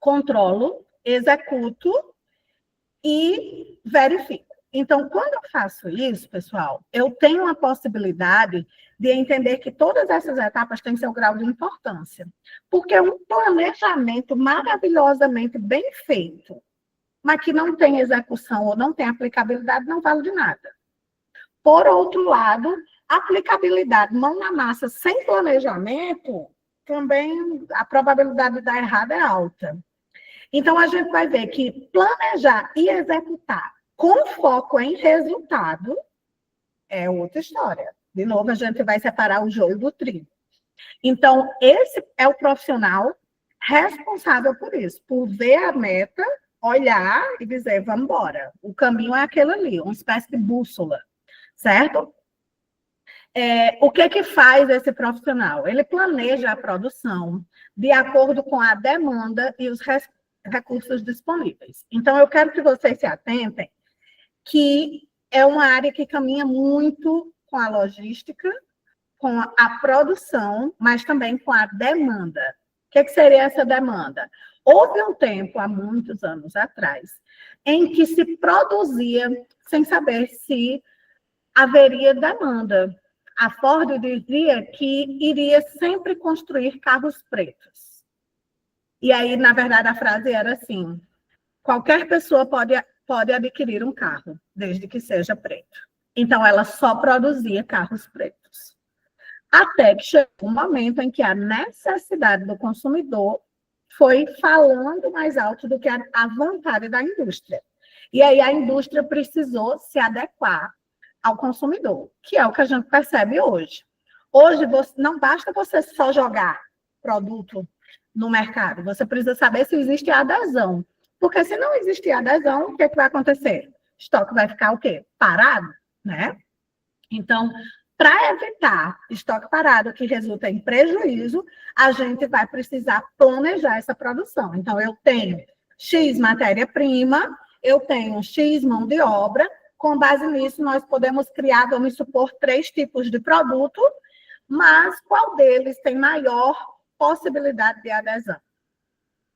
controlo, executo e verifico. Então, quando eu faço isso, pessoal, eu tenho a possibilidade de entender que todas essas etapas têm seu grau de importância. Porque um planejamento maravilhosamente bem feito, mas que não tem execução ou não tem aplicabilidade, não vale de nada. Por outro lado, aplicabilidade, mão na massa, sem planejamento, também a probabilidade de dar errado é alta. Então, a gente vai ver que planejar e executar com foco em resultado é outra história. De novo, a gente vai separar o joio do trigo. Então, esse é o profissional responsável por isso, por ver a meta, olhar e dizer, vamos embora. O caminho é aquele ali, uma espécie de bússola, certo? O que faz esse profissional? Ele planeja a produção de acordo com a demanda e os recursos disponíveis. Então, eu quero que vocês se atentem que é uma área que caminha muito com a logística, com a produção, mas também com a demanda. O que seria essa demanda? Houve um tempo, há muitos anos atrás, em que se produzia sem saber se haveria demanda. A Ford dizia que iria sempre construir carros pretos. E aí, na verdade, a frase era assim: qualquer pessoa pode adquirir um carro, desde que seja preto. Então, ela só produzia carros pretos. Até que chegou um momento em que a necessidade do consumidor foi falando mais alto do que a vontade da indústria. E aí a indústria precisou se adequar ao consumidor, que é o que a gente percebe hoje. Hoje, não basta você só jogar produto no mercado, você precisa saber se existe adesão. Porque se não existir adesão, o que vai acontecer? O estoque vai ficar o quê? Parado, né? Então, para evitar estoque parado que resulta em prejuízo, a gente vai precisar planejar essa produção. Então, eu tenho X matéria-prima, eu tenho X mão de obra, com base nisso nós podemos criar, vamos supor, 3 tipos de produto, mas qual deles tem maior possibilidade de adesão?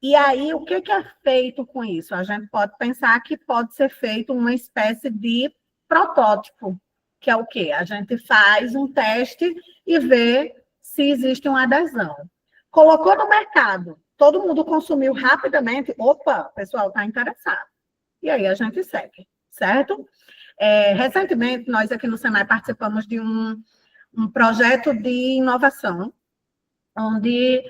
E aí, o que é feito com isso? A gente pode pensar que pode ser feito uma espécie de protótipo, que é o quê? A gente faz um teste e vê se existe uma adesão. Colocou no mercado, todo mundo consumiu rapidamente, opa, o pessoal está interessado. E aí a gente segue, certo? Recentemente, nós aqui no Senai participamos de um projeto de inovação, onde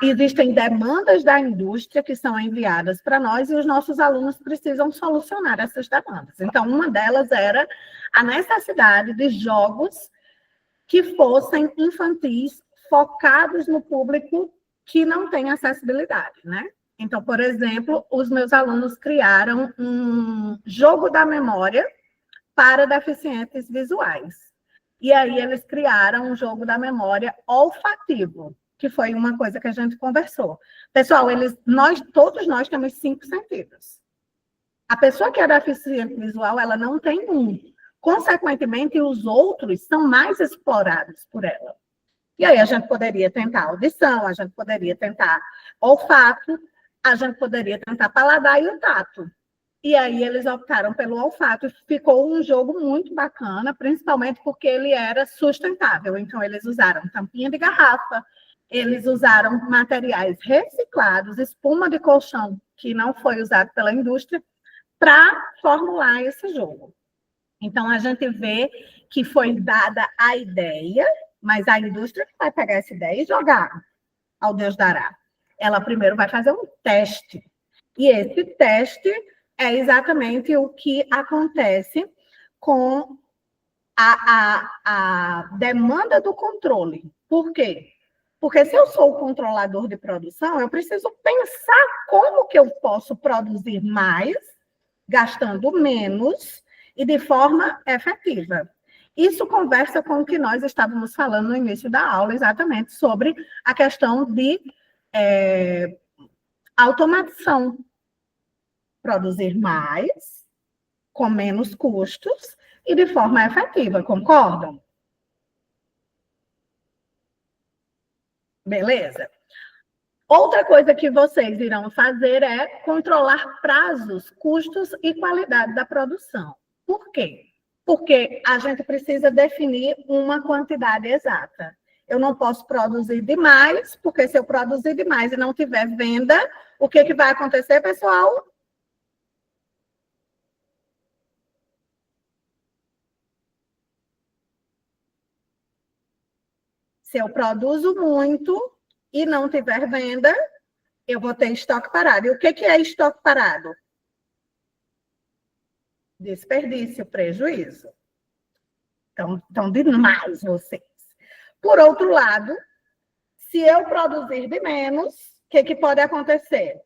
existem demandas da indústria que são enviadas para nós e os nossos alunos precisam solucionar essas demandas. Então, uma delas era a necessidade de jogos que fossem infantis, focados no público que não tem acessibilidade, né? Então, por exemplo, os meus alunos criaram um jogo da memória para deficientes visuais. E aí eles criaram um jogo da memória olfativo, que foi uma coisa que a gente conversou. Pessoal, todos nós temos 5 sentidos. A pessoa que é deficiente visual, ela não tem um. Consequentemente, os outros são mais explorados por ela. E aí a gente poderia tentar audição, a gente poderia tentar olfato, a gente poderia tentar paladar e o tato. E aí eles optaram pelo olfato. Ficou um jogo muito bacana, principalmente porque ele era sustentável. Então, eles usaram tampinha de garrafa, eles usaram materiais reciclados, espuma de colchão, que não foi usado pela indústria, para formular esse jogo. Então, a gente vê que foi dada a ideia, mas a indústria vai pegar essa ideia e jogar ao Deus dará. Ela primeiro vai fazer um teste. E esse teste é exatamente o que acontece com a demanda do controle. Por quê? Porque se eu sou o controlador de produção, eu preciso pensar como que eu posso produzir mais, gastando menos e de forma efetiva. Isso conversa com o que nós estávamos falando no início da aula, exatamente sobre a questão de automação. Produzir mais, com menos custos e de forma efetiva, concordam? Beleza? Outra coisa que vocês irão fazer é controlar prazos, custos e qualidade da produção. Por quê? Porque a gente precisa definir uma quantidade exata. Eu não posso produzir demais, porque se eu produzir demais e não tiver venda, o que vai acontecer, pessoal? Se eu produzo muito e não tiver venda, eu vou ter estoque parado. E o que é estoque parado? Desperdício, prejuízo. Então, estão demais vocês. Por outro lado, se eu produzir de menos, o que pode acontecer?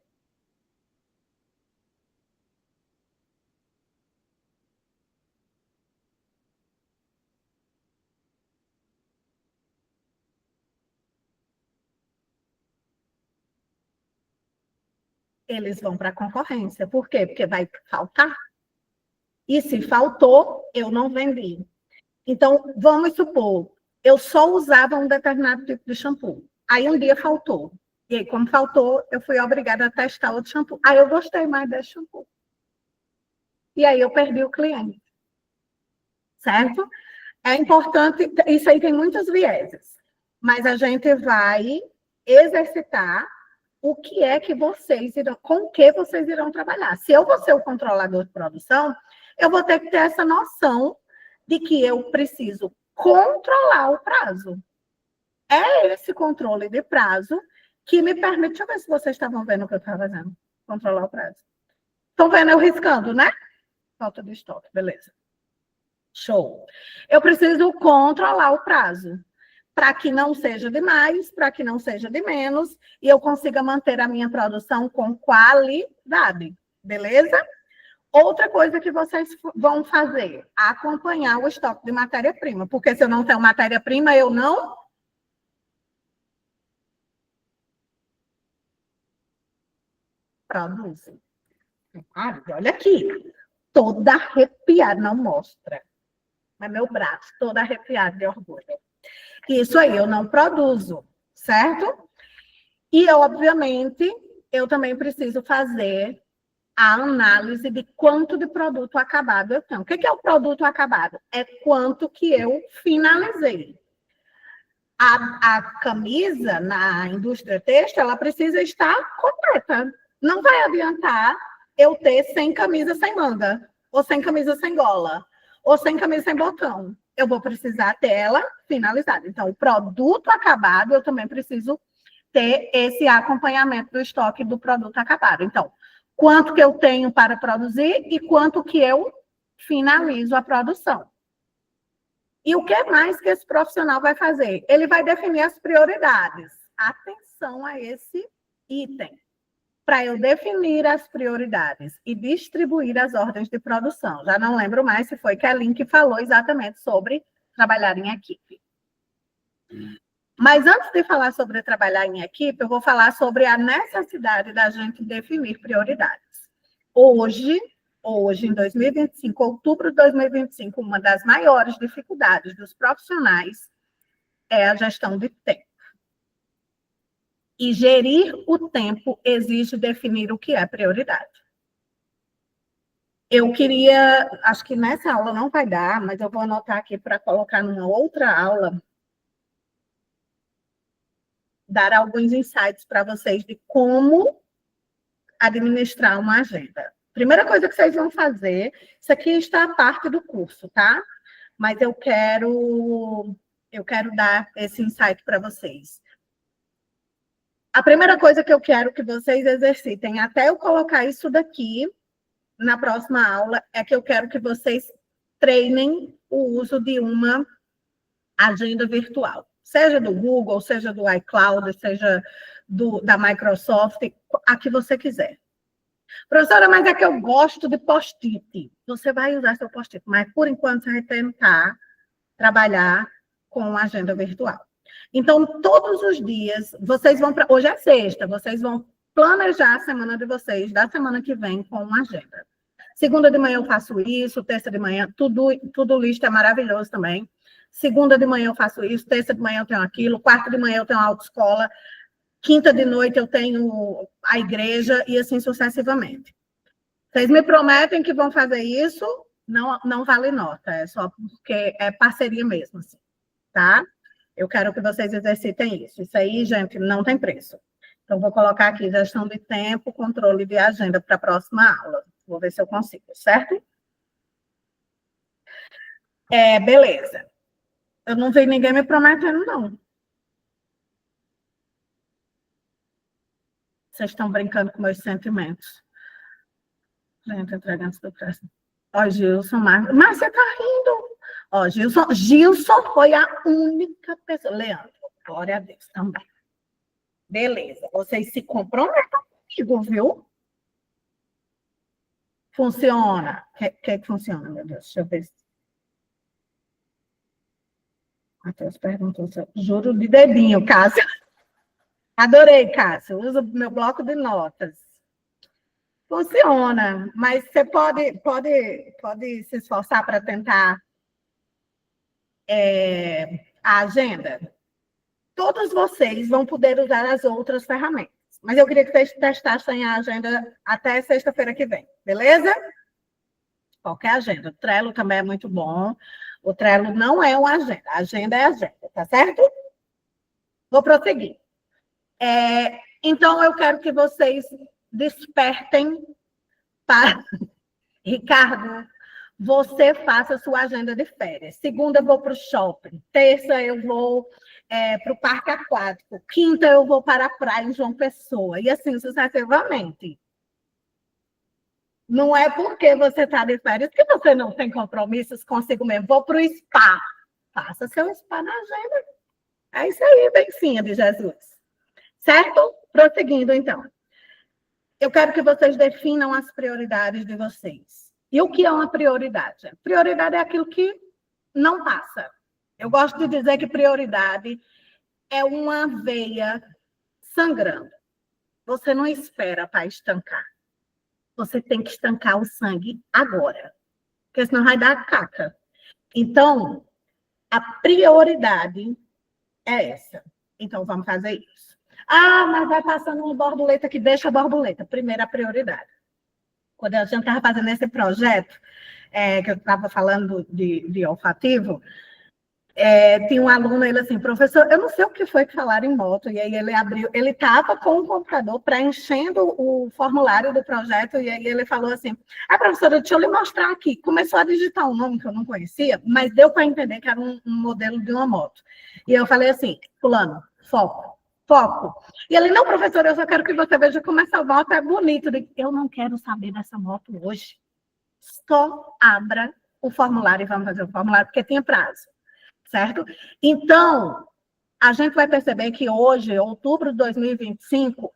Eles vão para a concorrência. Por quê? Porque vai faltar. E se faltou, eu não vendi. Então, vamos supor, eu só usava um determinado tipo de shampoo. Aí um dia faltou. E aí, como faltou, eu fui obrigada a testar outro shampoo. Aí eu gostei mais desse shampoo. E aí eu perdi o cliente. Certo? É importante, isso aí tem muitos vieses, mas a gente vai exercitar o que é que vocês irão, com o que vocês irão trabalhar. Se eu vou ser o controlador de produção, eu vou ter que ter essa noção de que eu preciso controlar o prazo. É esse controle de prazo que me permite. Deixa eu ver se vocês estavam vendo o que eu estava fazendo. Controlar o prazo. Estão vendo eu riscando, né? Falta de estoque, beleza. Show. Eu preciso controlar o prazo para que não seja de mais, para que não seja de menos, e eu consiga manter a minha produção com qualidade, beleza? Outra coisa que vocês vão fazer, acompanhar o estoque de matéria-prima, porque se eu não tenho matéria-prima, eu não... produzo. Olha aqui, toda arrepiada, não mostra, mas meu braço todo arrepiado de orgulho. Isso aí eu não produzo, certo? E, obviamente, eu também preciso fazer a análise de quanto de produto acabado eu tenho. O que é o produto acabado? É quanto que eu finalizei. A camisa na indústria têxtil, ela precisa estar completa. Não vai adiantar eu ter 100 camisas sem manga, ou 100 camisas sem gola, ou 100 camisas sem botão. Eu vou precisar ter ela finalizada. Então, o produto acabado, eu também preciso ter esse acompanhamento do estoque do produto acabado. Então, quanto que eu tenho para produzir e quanto que eu finalizo a produção. E o que mais que esse profissional vai fazer? Ele vai definir as prioridades. Atenção a esse item. Para eu definir as prioridades e distribuir as ordens de produção. Já não lembro mais se foi Kelly que falou exatamente sobre trabalhar em equipe. Mas antes de falar sobre trabalhar em equipe, eu vou falar sobre a necessidade da gente definir prioridades. Hoje, em 2025, outubro de 2025, uma das maiores dificuldades dos profissionais é a gestão de tempo. E gerir o tempo exige definir o que é prioridade. Eu queria, acho que nessa aula não vai dar, mas eu vou anotar aqui para colocar numa outra aula, dar alguns insights para vocês de como administrar uma agenda. Primeira coisa que vocês vão fazer, isso aqui está a parte do curso, tá? Mas eu quero dar esse insight para vocês. A primeira coisa que eu quero que vocês exercitem, até eu colocar isso daqui na próxima aula, é que eu quero que vocês treinem o uso de uma agenda virtual. Seja do Google, seja do iCloud, seja da Microsoft, a que você quiser. Professora, mas é que eu gosto de post-it. Você vai usar seu post-it, mas por enquanto você vai tentar trabalhar com agenda virtual. Então, todos os dias, vocês vão para. Hoje é sexta, vocês vão planejar a semana de vocês, da semana que vem, com uma agenda. Segunda de manhã eu faço isso, terça de manhã, tudo lista é maravilhoso também. Segunda de manhã eu faço isso, terça de manhã eu tenho aquilo, quarta de manhã eu tenho autoescola, quinta de noite eu tenho a igreja e assim sucessivamente. Vocês me prometem que vão fazer isso, não vale nota, é só porque é parceria mesmo, assim, tá? Eu quero que vocês exercitem isso. Isso aí, gente, não tem preço. Então, vou colocar aqui gestão de tempo, controle de agenda para a próxima aula. Vou ver se eu consigo, certo? Beleza. Eu não vi ninguém me prometendo, não. Vocês estão brincando com meus sentimentos. Gente, entregando do próximo. Ó, Gilson, mas você tá rindo. Ó, Gilson foi a única pessoa. Leandro, glória a Deus também. Beleza, vocês se comprometem comigo, viu? Funciona. O que funciona, meu Deus? Deixa eu ver. Matheus perguntou. Juro de dedinho, Cássio. Adorei, Cássio. Usa meu bloco de notas. Funciona, mas você pode se esforçar para tentar a agenda? Todos vocês vão poder usar as outras ferramentas. Mas eu queria que vocês testassem a agenda até sexta-feira que vem, beleza? Qualquer agenda. O Trello também é muito bom. O Trello não é uma agenda. A agenda é agenda, tá certo? Vou prosseguir. Então, eu quero que vocês despertem para... Ricardo, você faça a sua agenda de férias. Segunda, eu vou para o shopping. Terça, eu vou para o parque aquático. Quinta, eu vou para a praia em João Pessoa. E assim sucessivamente. Não é porque você está de férias que você não tem compromissos consigo mesmo. Vou para o spa. Faça seu spa na agenda. É isso aí, bencinha de Jesus. Certo? Prosseguindo, então. Eu quero que vocês definam as prioridades de vocês. E o que é uma prioridade? Prioridade é aquilo que não passa. Eu gosto de dizer que prioridade é uma veia sangrando. você não espera para estancar. Você tem que estancar o sangue agora, porque senão vai dar caca. Então, a prioridade é essa. Então, vamos fazer isso. Ah, mas vai passando uma borboleta que deixa a borboleta. Primeira prioridade. Quando a gente estava fazendo esse projeto, que eu estava falando de olfativo, tinha um aluno, ele assim, professor, eu não sei o que foi que falaram em moto, e aí ele abriu, ele estava com o computador preenchendo o formulário do projeto, e aí ele falou assim, professora, deixa eu lhe mostrar aqui. Começou a digitar um nome que eu não conhecia, mas deu para entender que era um modelo de uma moto. E eu falei assim, fulano, foco, foco. E ele, não, professor, eu só quero que você veja como essa moto é bonita. Eu não quero saber dessa moto hoje. Só abra o formulário e vamos fazer o formulário, porque tinha prazo. Certo? Então, a gente vai perceber que hoje, outubro de 2025,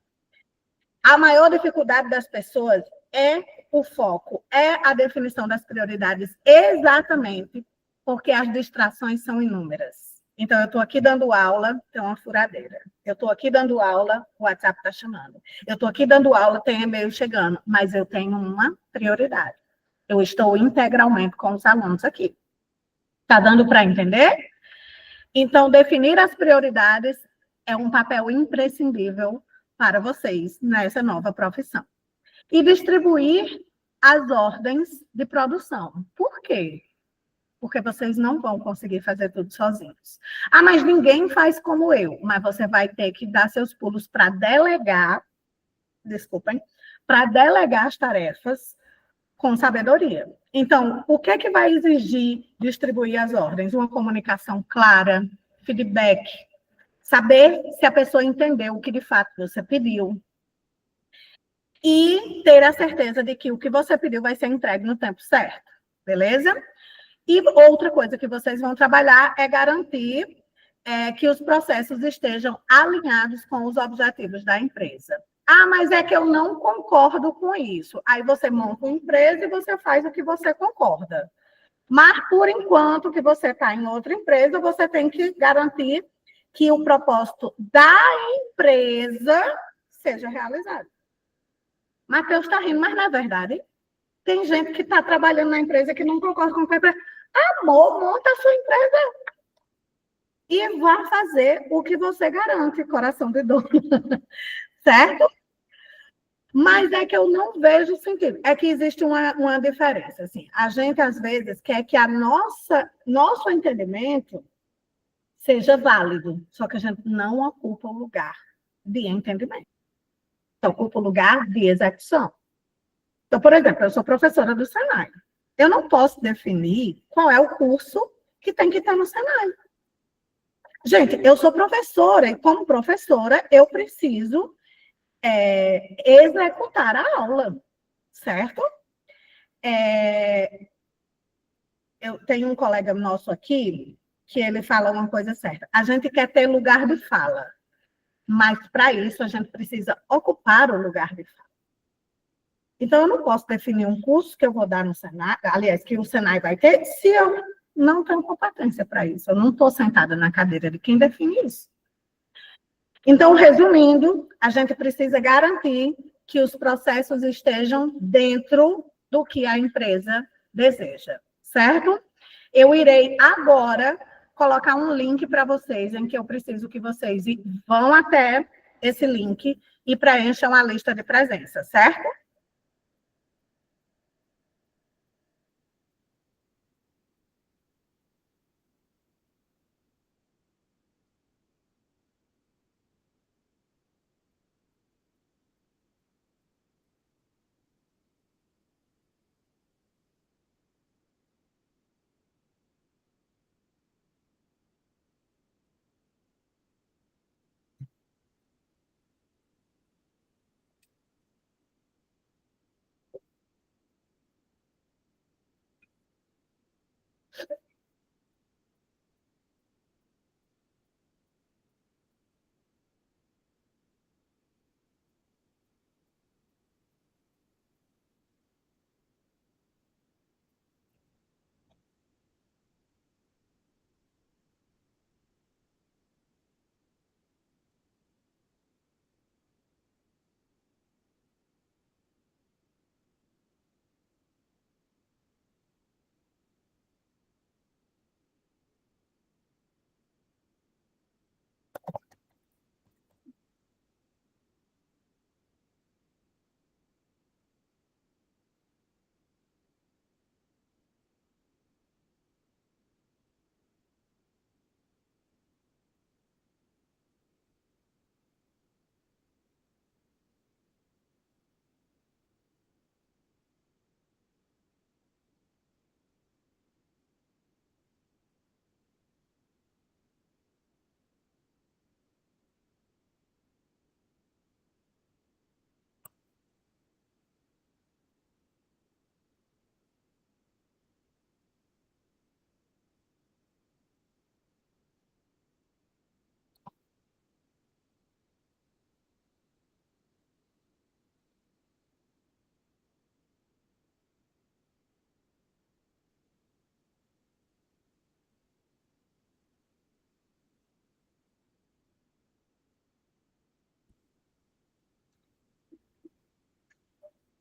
a maior dificuldade das pessoas é o foco, é a definição das prioridades, exatamente porque as distrações são inúmeras. Então, eu estou aqui dando aula, tem uma furadeira. Eu estou aqui dando aula, o WhatsApp está chamando. Eu estou aqui dando aula, tem e-mail chegando, mas eu tenho uma prioridade. Eu estou integralmente com os alunos aqui. Está dando para entender? Então, definir as prioridades é um papel imprescindível para vocês nessa nova profissão. E distribuir as ordens de produção. Por quê? Porque vocês não vão conseguir fazer tudo sozinhos. Ah, mas ninguém faz como eu. Mas você vai ter que dar seus pulos para delegar, desculpem, para delegar as tarefas com sabedoria. Então, o que é que vai exigir distribuir as ordens? Uma comunicação clara, feedback, saber se a pessoa entendeu o que de fato você pediu e ter a certeza de que o que você pediu vai ser entregue no tempo certo, beleza? E outra coisa que vocês vão trabalhar é garantir que os processos estejam alinhados com os objetivos da empresa. Ah, mas é que eu não concordo com isso. Aí você monta uma empresa e você faz o que você concorda. Mas, por enquanto que você está em outra empresa, você tem que garantir que o propósito da empresa seja realizado. Matheus está rindo, mas não é verdade. Tem gente que está trabalhando na empresa que não concorda com o que a empresa. Amor, monta a sua empresa e vá fazer o que você garante, coração de dono. Certo? Mas é que eu não vejo sentido. É que existe uma diferença. Assim. A gente, às vezes, quer que nosso entendimento seja válido, só que a gente não ocupa o lugar de entendimento. Ocupa o lugar de execução. Então, por exemplo, eu sou professora do Senai. Eu não posso definir qual é o curso que tem que ter no Senai. Gente, eu sou professora e, como professora, eu preciso executar a aula, certo? Eu tenho um colega nosso aqui que ele fala uma coisa certa. A gente quer ter lugar de fala, mas para isso a gente precisa ocupar o lugar de fala. Então, eu não posso definir um curso que eu vou dar no Senai, aliás, que o Senai vai ter, se eu não tenho competência para isso. Eu não estou sentada na cadeira de quem define isso. Então, resumindo, a gente precisa garantir que os processos estejam dentro do que a empresa deseja, certo? Eu irei agora colocar um link para vocês, em que eu preciso que vocês vão até esse link e preencham a lista de presença, certo?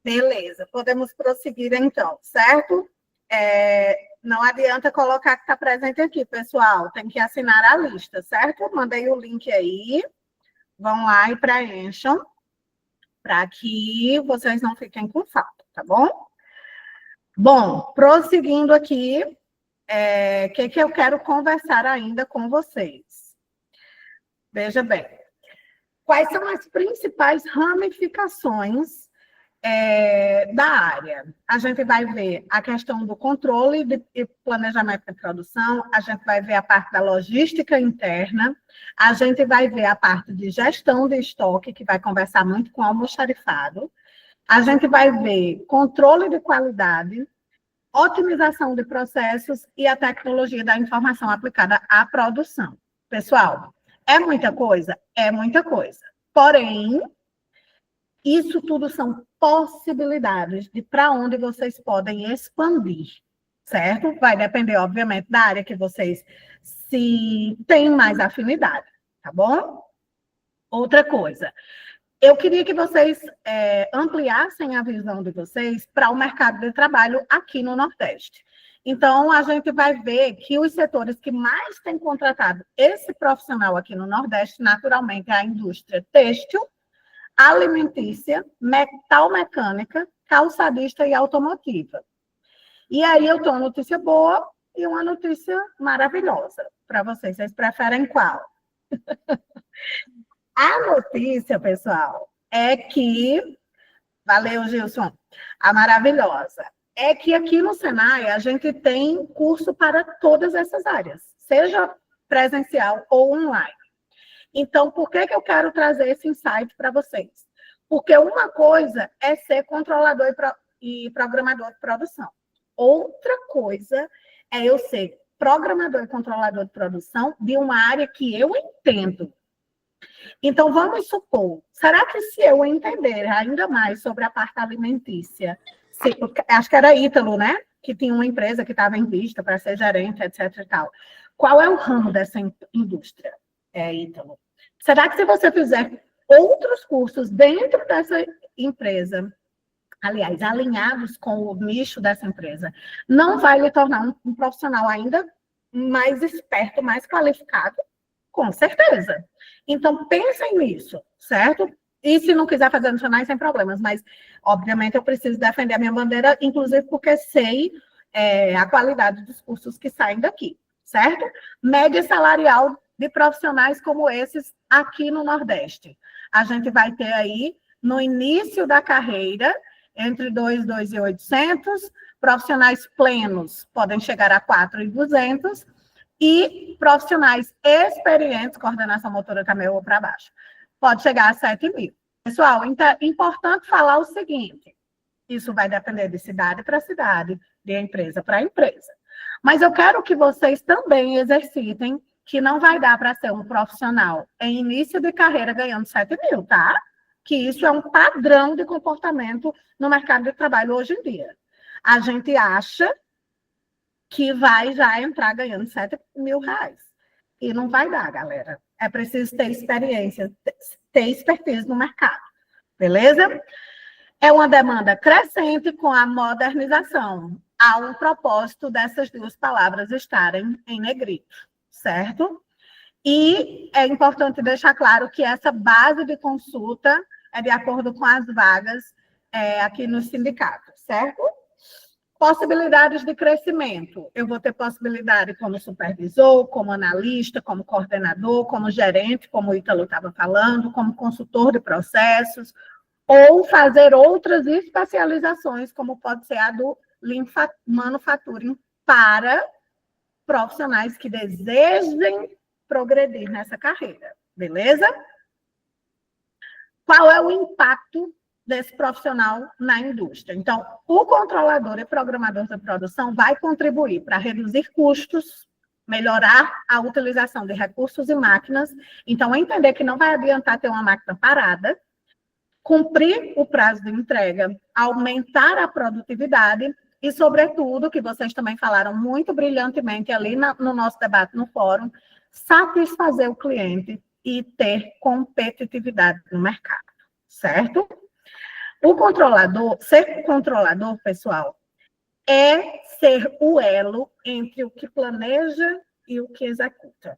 Beleza, podemos prosseguir então, certo? Não adianta colocar que está presente aqui, pessoal. Tem que assinar a lista, certo? Mandei o link aí. Vão lá e preencham, para que vocês não fiquem com falta, tá bom? Bom, prosseguindo aqui, o que eu quero conversar ainda com vocês? Veja bem, quais são as principais ramificações da área? A gente vai ver a questão do controle e planejamento de produção, a gente vai ver a parte da logística interna, a gente vai ver a parte de gestão de estoque, que vai conversar muito com o almoxarifado, a gente vai ver controle de qualidade, otimização de processos e a tecnologia da informação aplicada à produção. Pessoal, é muita coisa? É muita coisa. Porém, isso tudo são possibilidades de para onde vocês podem expandir, certo? Vai depender, obviamente, da área que vocês se têm mais afinidade, tá bom? Outra coisa, eu queria que vocês ampliassem a visão de vocês para o mercado de trabalho aqui no Nordeste. Então, a gente vai ver que os setores que mais têm contratado esse profissional aqui no Nordeste, naturalmente, é a indústria têxtil, alimentícia, metal mecânica, calçadista e automotiva. E aí eu tenho uma notícia boa e uma notícia maravilhosa para vocês. Vocês preferem qual? A notícia, pessoal, é que... Valeu, Gilson. A maravilhosa é que aqui no Senai a gente tem curso para todas essas áreas, seja presencial ou online. Então, por que eu quero trazer esse insight para vocês? Porque uma coisa é ser controlador e programador de produção. Outra coisa é eu ser programador e controlador de produção de uma área que eu entendo. Então, vamos supor, será que se eu entender ainda mais sobre a parte alimentícia, acho que era Ítalo, né? Que tinha uma empresa que estava em vista para ser gerente, etc. e tal. Qual é o ramo dessa indústria, Ítalo? Será que se você fizer outros cursos dentro dessa empresa, aliás, alinhados com o nicho dessa empresa, não vai lhe tornar um profissional ainda mais esperto, mais qualificado? Com certeza. Então, pensem nisso, certo? E se não quiser fazer no Senai, sem problemas, mas, obviamente, eu preciso defender a minha bandeira, inclusive porque sei a qualidade dos cursos que saem daqui, certo? Média salarial de profissionais como esses aqui no Nordeste. A gente vai ter aí, no início da carreira, entre 2.000 e 2.800, profissionais plenos podem chegar a 4.200, e profissionais experientes, coordenação motora também ou para baixo, pode chegar a 7.000. Pessoal, então é importante falar o seguinte, isso vai depender de cidade para cidade, de empresa para empresa. Mas eu quero que vocês também exercitem que não vai dar para ser um profissional em início de carreira ganhando 7.000, tá? Que isso é um padrão de comportamento no mercado de trabalho hoje em dia. A gente acha que vai já entrar ganhando 7.000 reais. E não vai dar, galera. É preciso ter experiência, ter expertise no mercado. Beleza? É uma demanda crescente com a modernização. Há um propósito dessas duas palavras estarem em negrito, certo? E é importante deixar claro que essa base de consulta é de acordo com as vagas aqui no sindicato, certo? Possibilidades de crescimento. Eu vou ter possibilidade como supervisor, como analista, como coordenador, como gerente, como o Ítalo estava falando, como consultor de processos, ou fazer outras especializações, como pode ser a do Lean Manufacturing, para profissionais que desejem progredir nessa carreira. Beleza? Qual é o impacto desse profissional na indústria? Então, o controlador e programador de produção vai contribuir para reduzir custos, melhorar a utilização de recursos e máquinas. Então, entender que não vai adiantar ter uma máquina parada, cumprir o prazo de entrega, aumentar a produtividade e, sobretudo, que vocês também falaram muito brilhantemente ali no nosso debate no fórum, satisfazer o cliente e ter competitividade no mercado, certo? O controlador, ser controlador, pessoal, é ser o elo entre o que planeja e o que executa.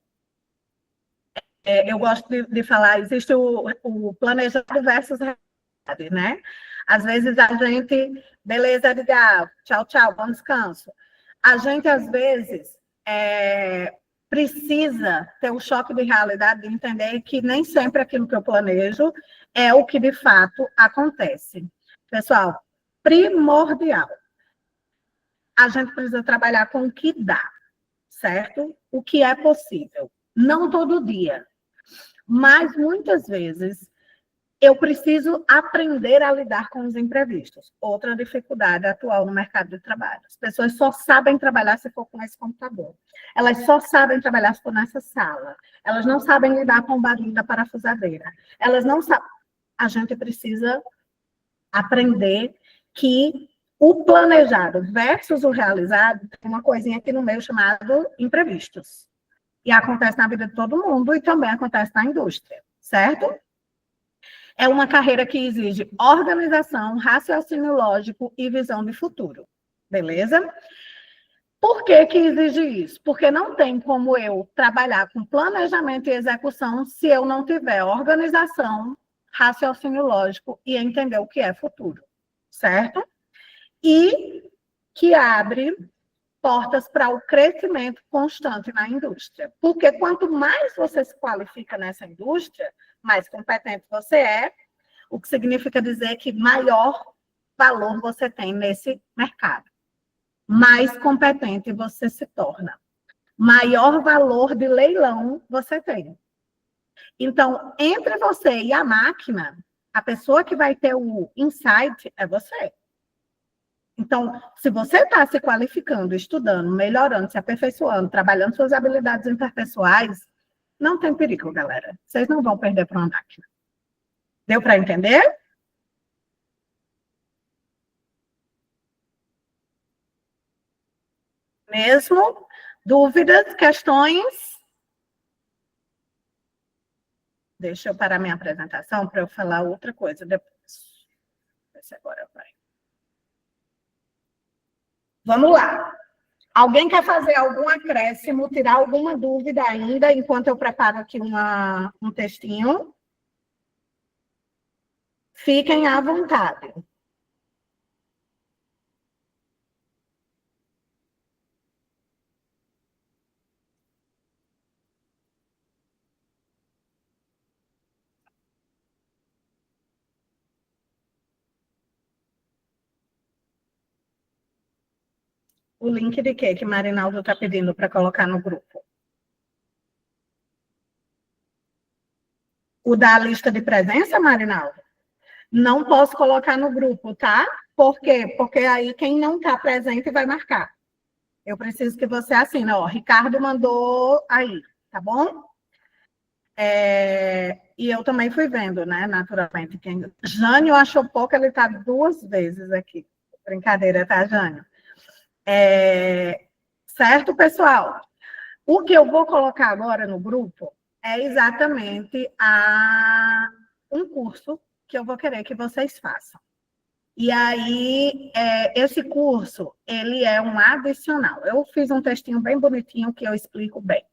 Eu gosto de falar, existe o planejado versus realidade, né? Às vezes a gente, beleza, ligar, tchau, tchau, bom descanso. A gente, às vezes, precisa ter um choque de realidade, de entender que nem sempre aquilo que eu planejo é o que de fato acontece. Pessoal, primordial. A gente precisa trabalhar com o que dá, certo? O que é possível. Não todo dia, mas muitas vezes eu preciso aprender a lidar com os imprevistos. Outra dificuldade atual no mercado de trabalho. As pessoas só sabem trabalhar se for com esse computador. Elas só sabem trabalhar se for nessa sala. Elas não sabem lidar com o barulho da parafusadeira. Elas não sabem. A gente precisa aprender que o planejado versus o realizado tem uma coisinha aqui no meio chamado imprevistos. E acontece na vida de todo mundo e também acontece na indústria, certo? É uma carreira que exige organização, raciocínio lógico e visão de futuro. Beleza? Por que que exige isso? Porque não tem como eu trabalhar com planejamento e execução se eu não tiver organização, raciocínio lógico e entender o que é futuro. Certo? E que abre portas para o crescimento constante na indústria. Porque quanto mais você se qualifica nessa indústria, mais competente você é, o que significa dizer que maior valor você tem nesse mercado. Mais competente você se torna. Maior valor de leilão você tem. Então, entre você e a máquina, a pessoa que vai ter o insight é você. Então, se você está se qualificando, estudando, melhorando, se aperfeiçoando, trabalhando suas habilidades interpessoais, não tem perigo, galera. Vocês não vão perder para uma máquina. Deu para entender? Mesmo? Dúvidas, questões? Deixa eu parar minha apresentação para eu falar outra coisa depois. Esse agora vai. Vamos lá. Alguém quer fazer algum acréscimo, tirar alguma dúvida ainda, enquanto eu preparo aqui um textinho? Fiquem à vontade. O link de quê que Marinaldo está pedindo para colocar no grupo? O da lista de presença, Marinaldo? Não posso colocar no grupo, tá? Por quê? Porque aí quem não está presente vai marcar. Eu preciso que você assine. Ó, Ricardo mandou aí, tá bom? E eu também fui vendo, né, naturalmente. Jânio achou pouco, ele está 2 vezes aqui. Brincadeira, tá, Jânio? Certo, pessoal? O que eu vou colocar agora no grupo é exatamente um curso que eu vou querer que vocês façam. E aí, esse curso, ele é um adicional. Eu fiz um textinho bem bonitinho que eu explico bem.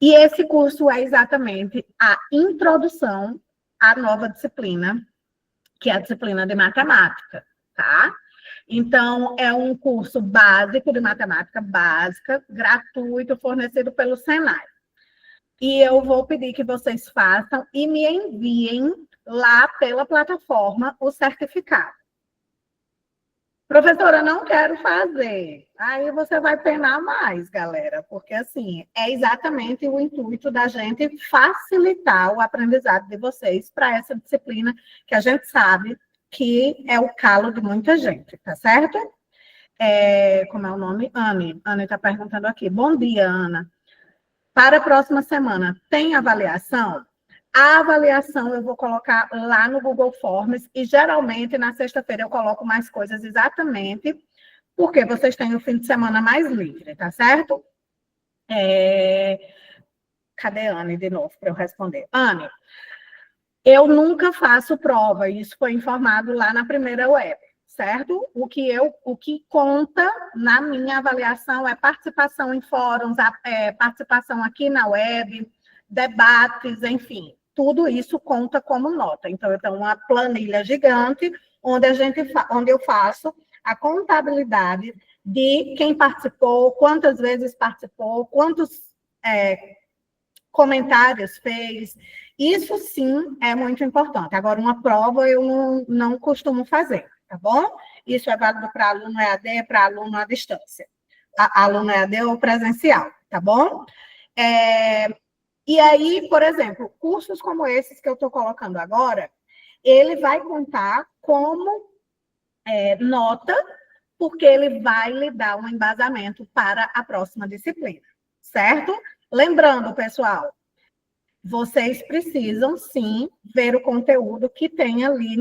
E esse curso é exatamente a introdução à nova disciplina, que é a disciplina de matemática, tá? Então, é um curso básico de matemática básica, gratuito, fornecido pelo Senai. E eu vou pedir que vocês façam e me enviem lá pela plataforma o certificado. Professora, não quero fazer. Aí você vai penar mais, galera, porque assim, é exatamente o intuito da gente facilitar o aprendizado de vocês para essa disciplina que a gente sabe que é o calo de muita gente, tá certo? Como é o nome? Anne. Anne está perguntando aqui. Bom dia, Ana. Para a próxima semana, tem avaliação? A avaliação eu vou colocar lá no Google Forms e geralmente na sexta-feira eu coloco mais coisas exatamente porque vocês têm o fim de semana mais livre, tá certo? Cadê a Anne de novo para eu responder? Anne, Eu nunca faço prova, isso foi informado lá na primeira web, certo? O que conta na minha avaliação é participação em fóruns, participação aqui na web, debates, enfim, tudo isso conta como nota. Então, eu tenho uma planilha gigante onde eu faço a contabilidade de quem participou, quantas vezes participou, quantos comentários fez. Isso sim é muito importante. Agora, uma prova eu não costumo fazer, tá bom? Isso é válido para aluno EAD, para aluno à distância. Aluno EAD ou presencial, tá bom? E aí, por exemplo, cursos como esses que eu estou colocando agora, ele vai contar como nota, porque ele vai lhe dar um embasamento para a próxima disciplina, certo? Lembrando, pessoal, vocês precisam, sim, ver o conteúdo que tem ali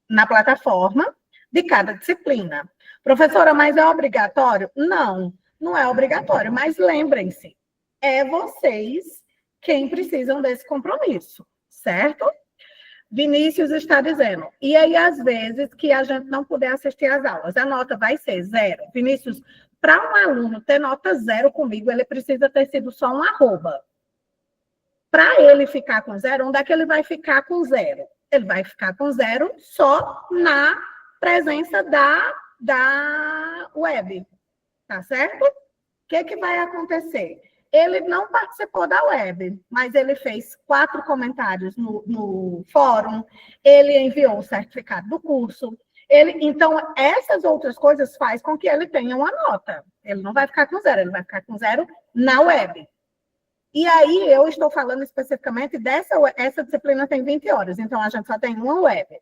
na plataforma de cada disciplina. Professora, mas é obrigatório? Não, não é obrigatório, mas lembrem-se, é vocês quem precisam desse compromisso, certo? Vinícius está dizendo, e aí, às vezes, que a gente não puder assistir às aulas, a nota vai ser 0. Vinícius, para um aluno ter nota 0 comigo, ele precisa ter sido só um arroba. Para ele ficar com 0, onde é que ele vai ficar com 0? Ele vai ficar com 0 só na presença da web, tá certo? O que vai acontecer? Ele não participou da web, mas ele fez 4 comentários no fórum, ele enviou o certificado do curso. Então, essas outras coisas faz com que ele tenha uma nota. Ele não vai ficar com 0, ele vai ficar com 0 na web. E aí, eu estou falando especificamente essa disciplina tem 20 horas, então a gente só tem uma web.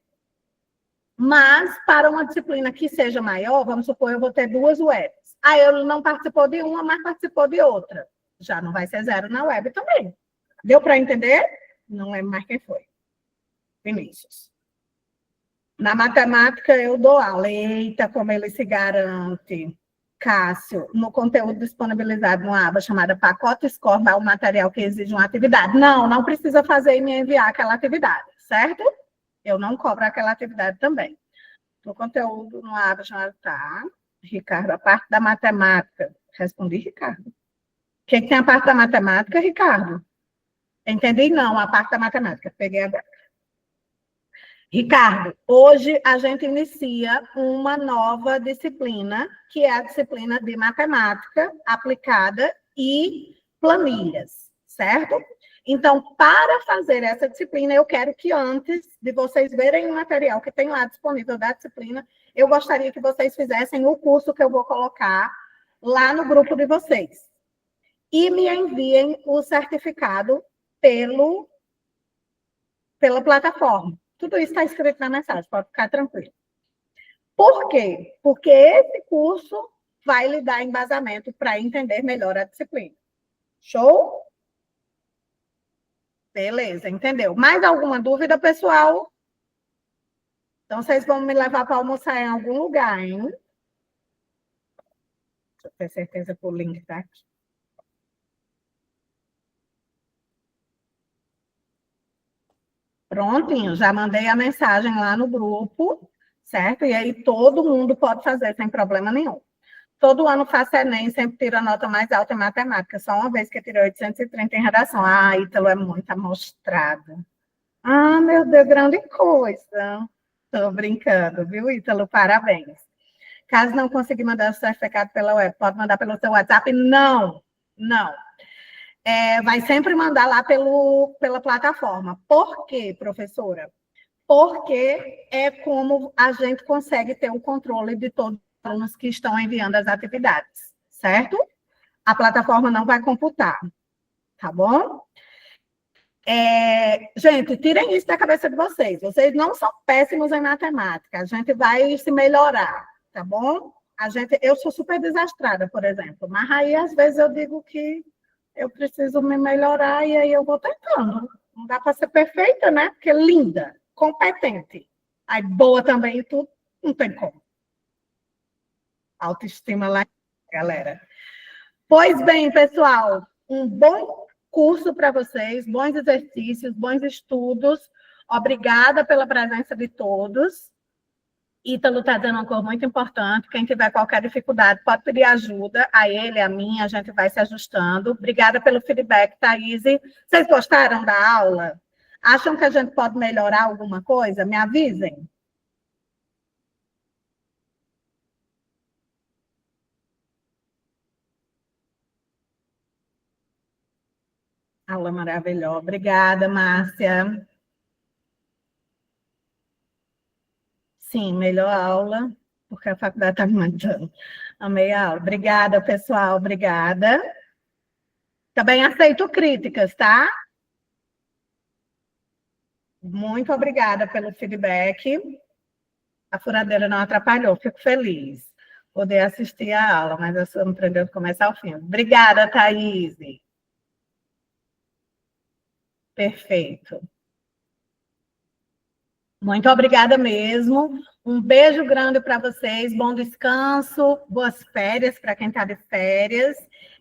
Mas, para uma disciplina que seja maior, vamos supor, eu vou ter 2 webs. Aí, ele não participou de uma, mas participou de outra. Já não vai ser 0 na web também. Deu para entender? Não lembro mais quem foi. Vinícius. Na matemática, eu dou aula. Eita, como ele se garante. Cássio, no conteúdo disponibilizado numa aba chamada Pacote Score, o material que exige uma atividade. Não precisa fazer e me enviar aquela atividade, certo? Eu não cobro aquela atividade também. No conteúdo, numa aba chamada... Tá, Ricardo, a parte da matemática. Respondi, Ricardo. O que tem a parte da matemática, Ricardo? Entendi? Não, a parte da matemática. Peguei agora. Ricardo, hoje a gente inicia uma nova disciplina, que é a disciplina de matemática aplicada e planilhas, certo? Então, para fazer essa disciplina, eu quero que antes de vocês verem o material que tem lá disponível da disciplina, eu gostaria que vocês fizessem o curso que eu vou colocar lá no grupo de vocês. E me enviem o certificado pela plataforma. Tudo isso está escrito na mensagem, pode ficar tranquilo. Por quê? Porque esse curso vai lhe dar embasamento para entender melhor a disciplina. Show? Beleza, entendeu? Mais alguma dúvida, pessoal? Então, vocês vão me levar para almoçar em algum lugar, hein? Deixa eu ter certeza que o link está aqui. Prontinho, já mandei a mensagem lá no grupo, certo? E aí todo mundo pode fazer sem problema nenhum. Todo ano faço Enem, sempre tiro a nota mais alta em matemática. Só uma vez que eu tirei 830 em redação. Ah, Ítalo é muito amostrado. Ah, meu Deus, grande coisa. Estou brincando, viu, Ítalo? Parabéns. Caso não conseguir mandar o certificado pela web, pode mandar pelo seu WhatsApp? Não. Vai sempre mandar lá pela plataforma. Por quê, professora? Porque é como a gente consegue ter o controle de todos os alunos que estão enviando as atividades, certo? A plataforma não vai computar, tá bom? Gente, tirem isso da cabeça de vocês. Vocês não são péssimos em matemática. A gente vai se melhorar, tá bom? Eu sou super desastrada, por exemplo. Mas aí, às vezes, eu digo que eu preciso me melhorar e aí eu vou tentando. Não dá para ser perfeita, né? Porque linda, competente. Aí boa também e tudo, não tem como. Autoestima lá, galera. Pois bem, pessoal, um bom curso para vocês, bons exercícios, bons estudos. Obrigada pela presença de todos. Ítalo está dando uma cor muito importante. Quem tiver qualquer dificuldade pode pedir ajuda a ele, a mim, a gente vai se ajustando. Obrigada pelo feedback, Thaís. Vocês gostaram da aula? Acham que a gente pode melhorar alguma coisa? Me avisem. Aula maravilhosa. Obrigada, Márcia. Sim, melhor aula, porque a faculdade está me mandando. Amei a aula. Obrigada, pessoal. Obrigada. Também aceito críticas, tá? Muito obrigada pelo feedback. A furadeira não atrapalhou, fico feliz. Poder assistir a aula, mas a sua não aprendeu do começo ao fim. Obrigada, Thaís. Perfeito. Muito obrigada mesmo. Um beijo grande para vocês, bom descanso, boas férias para quem está de férias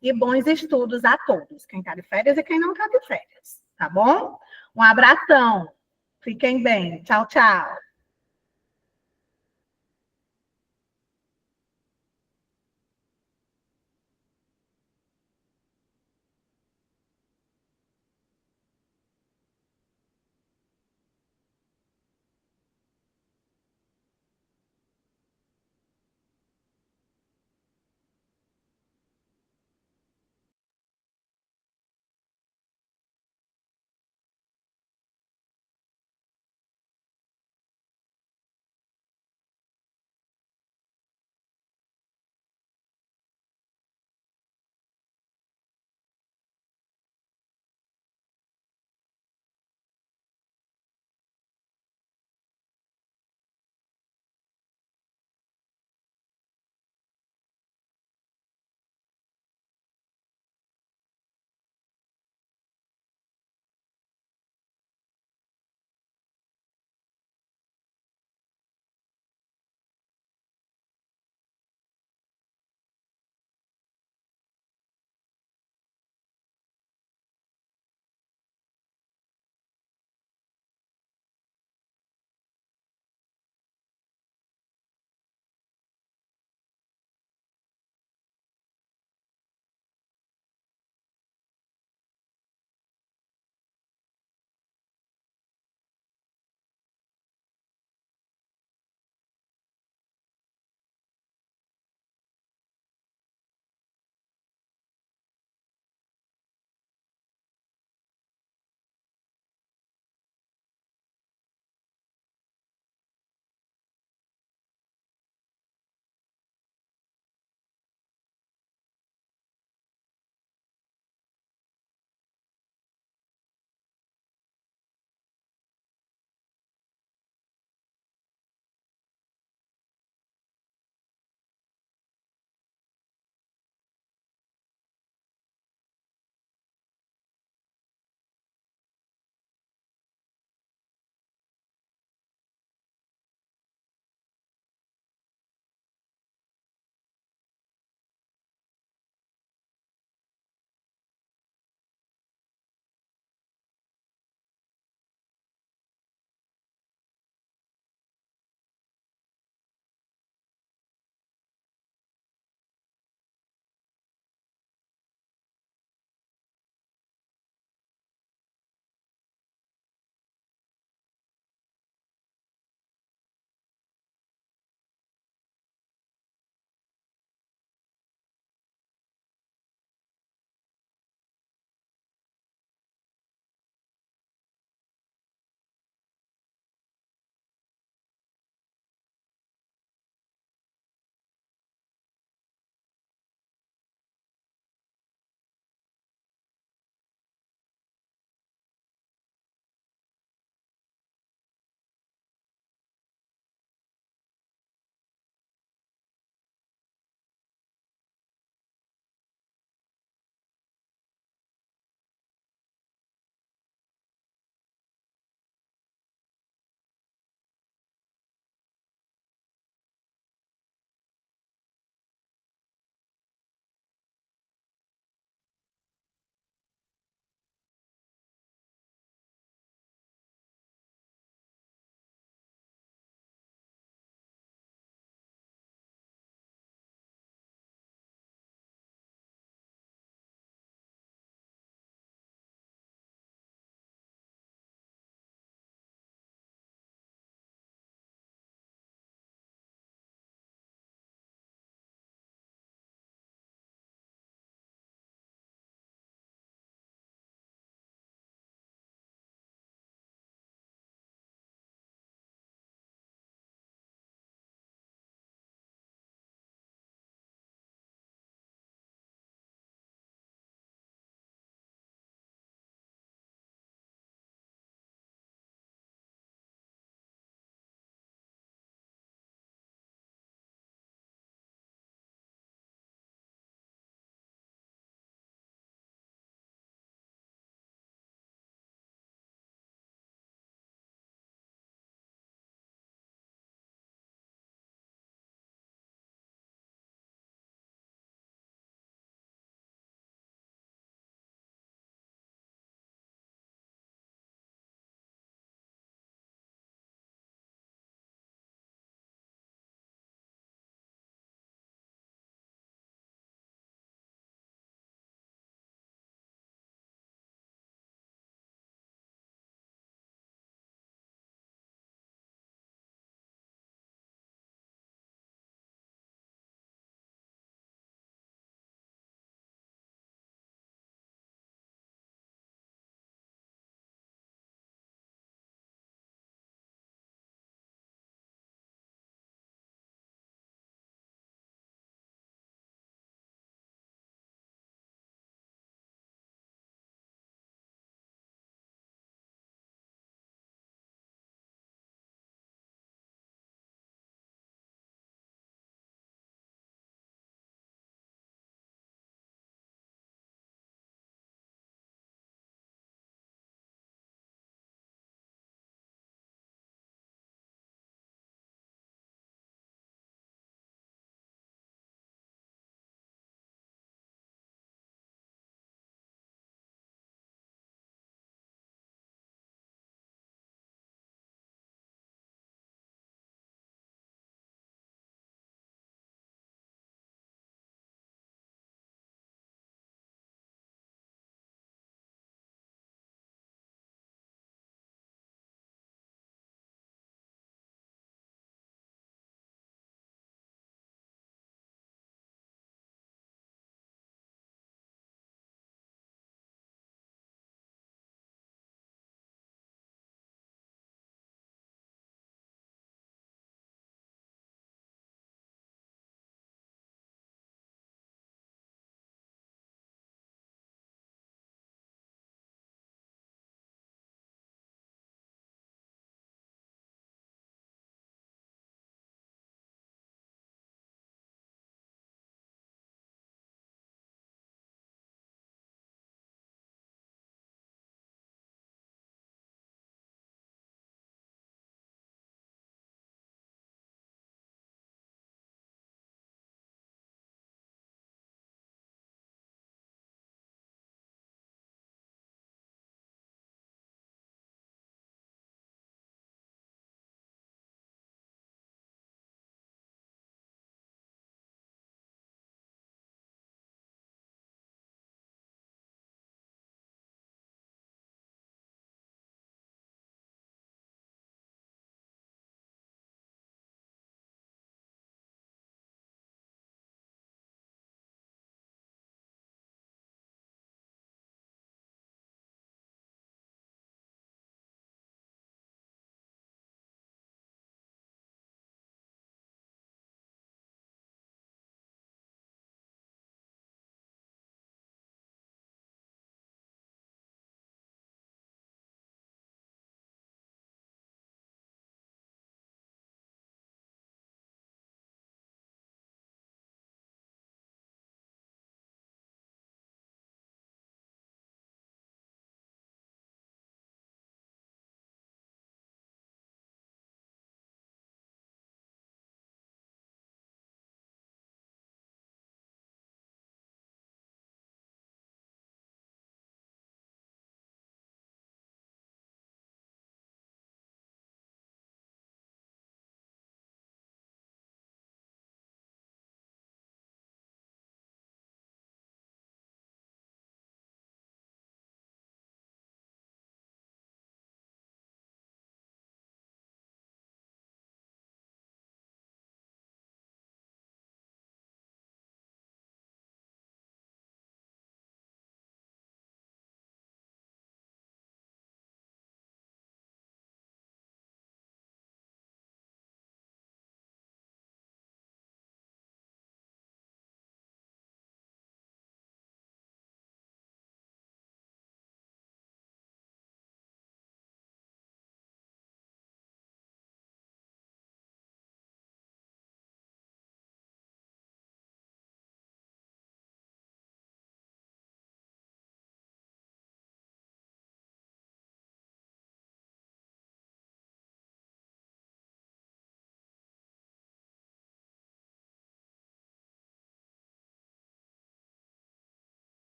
e bons estudos a todos, quem está de férias e quem não está de férias, tá bom? Um abração, fiquem bem, tchau, tchau.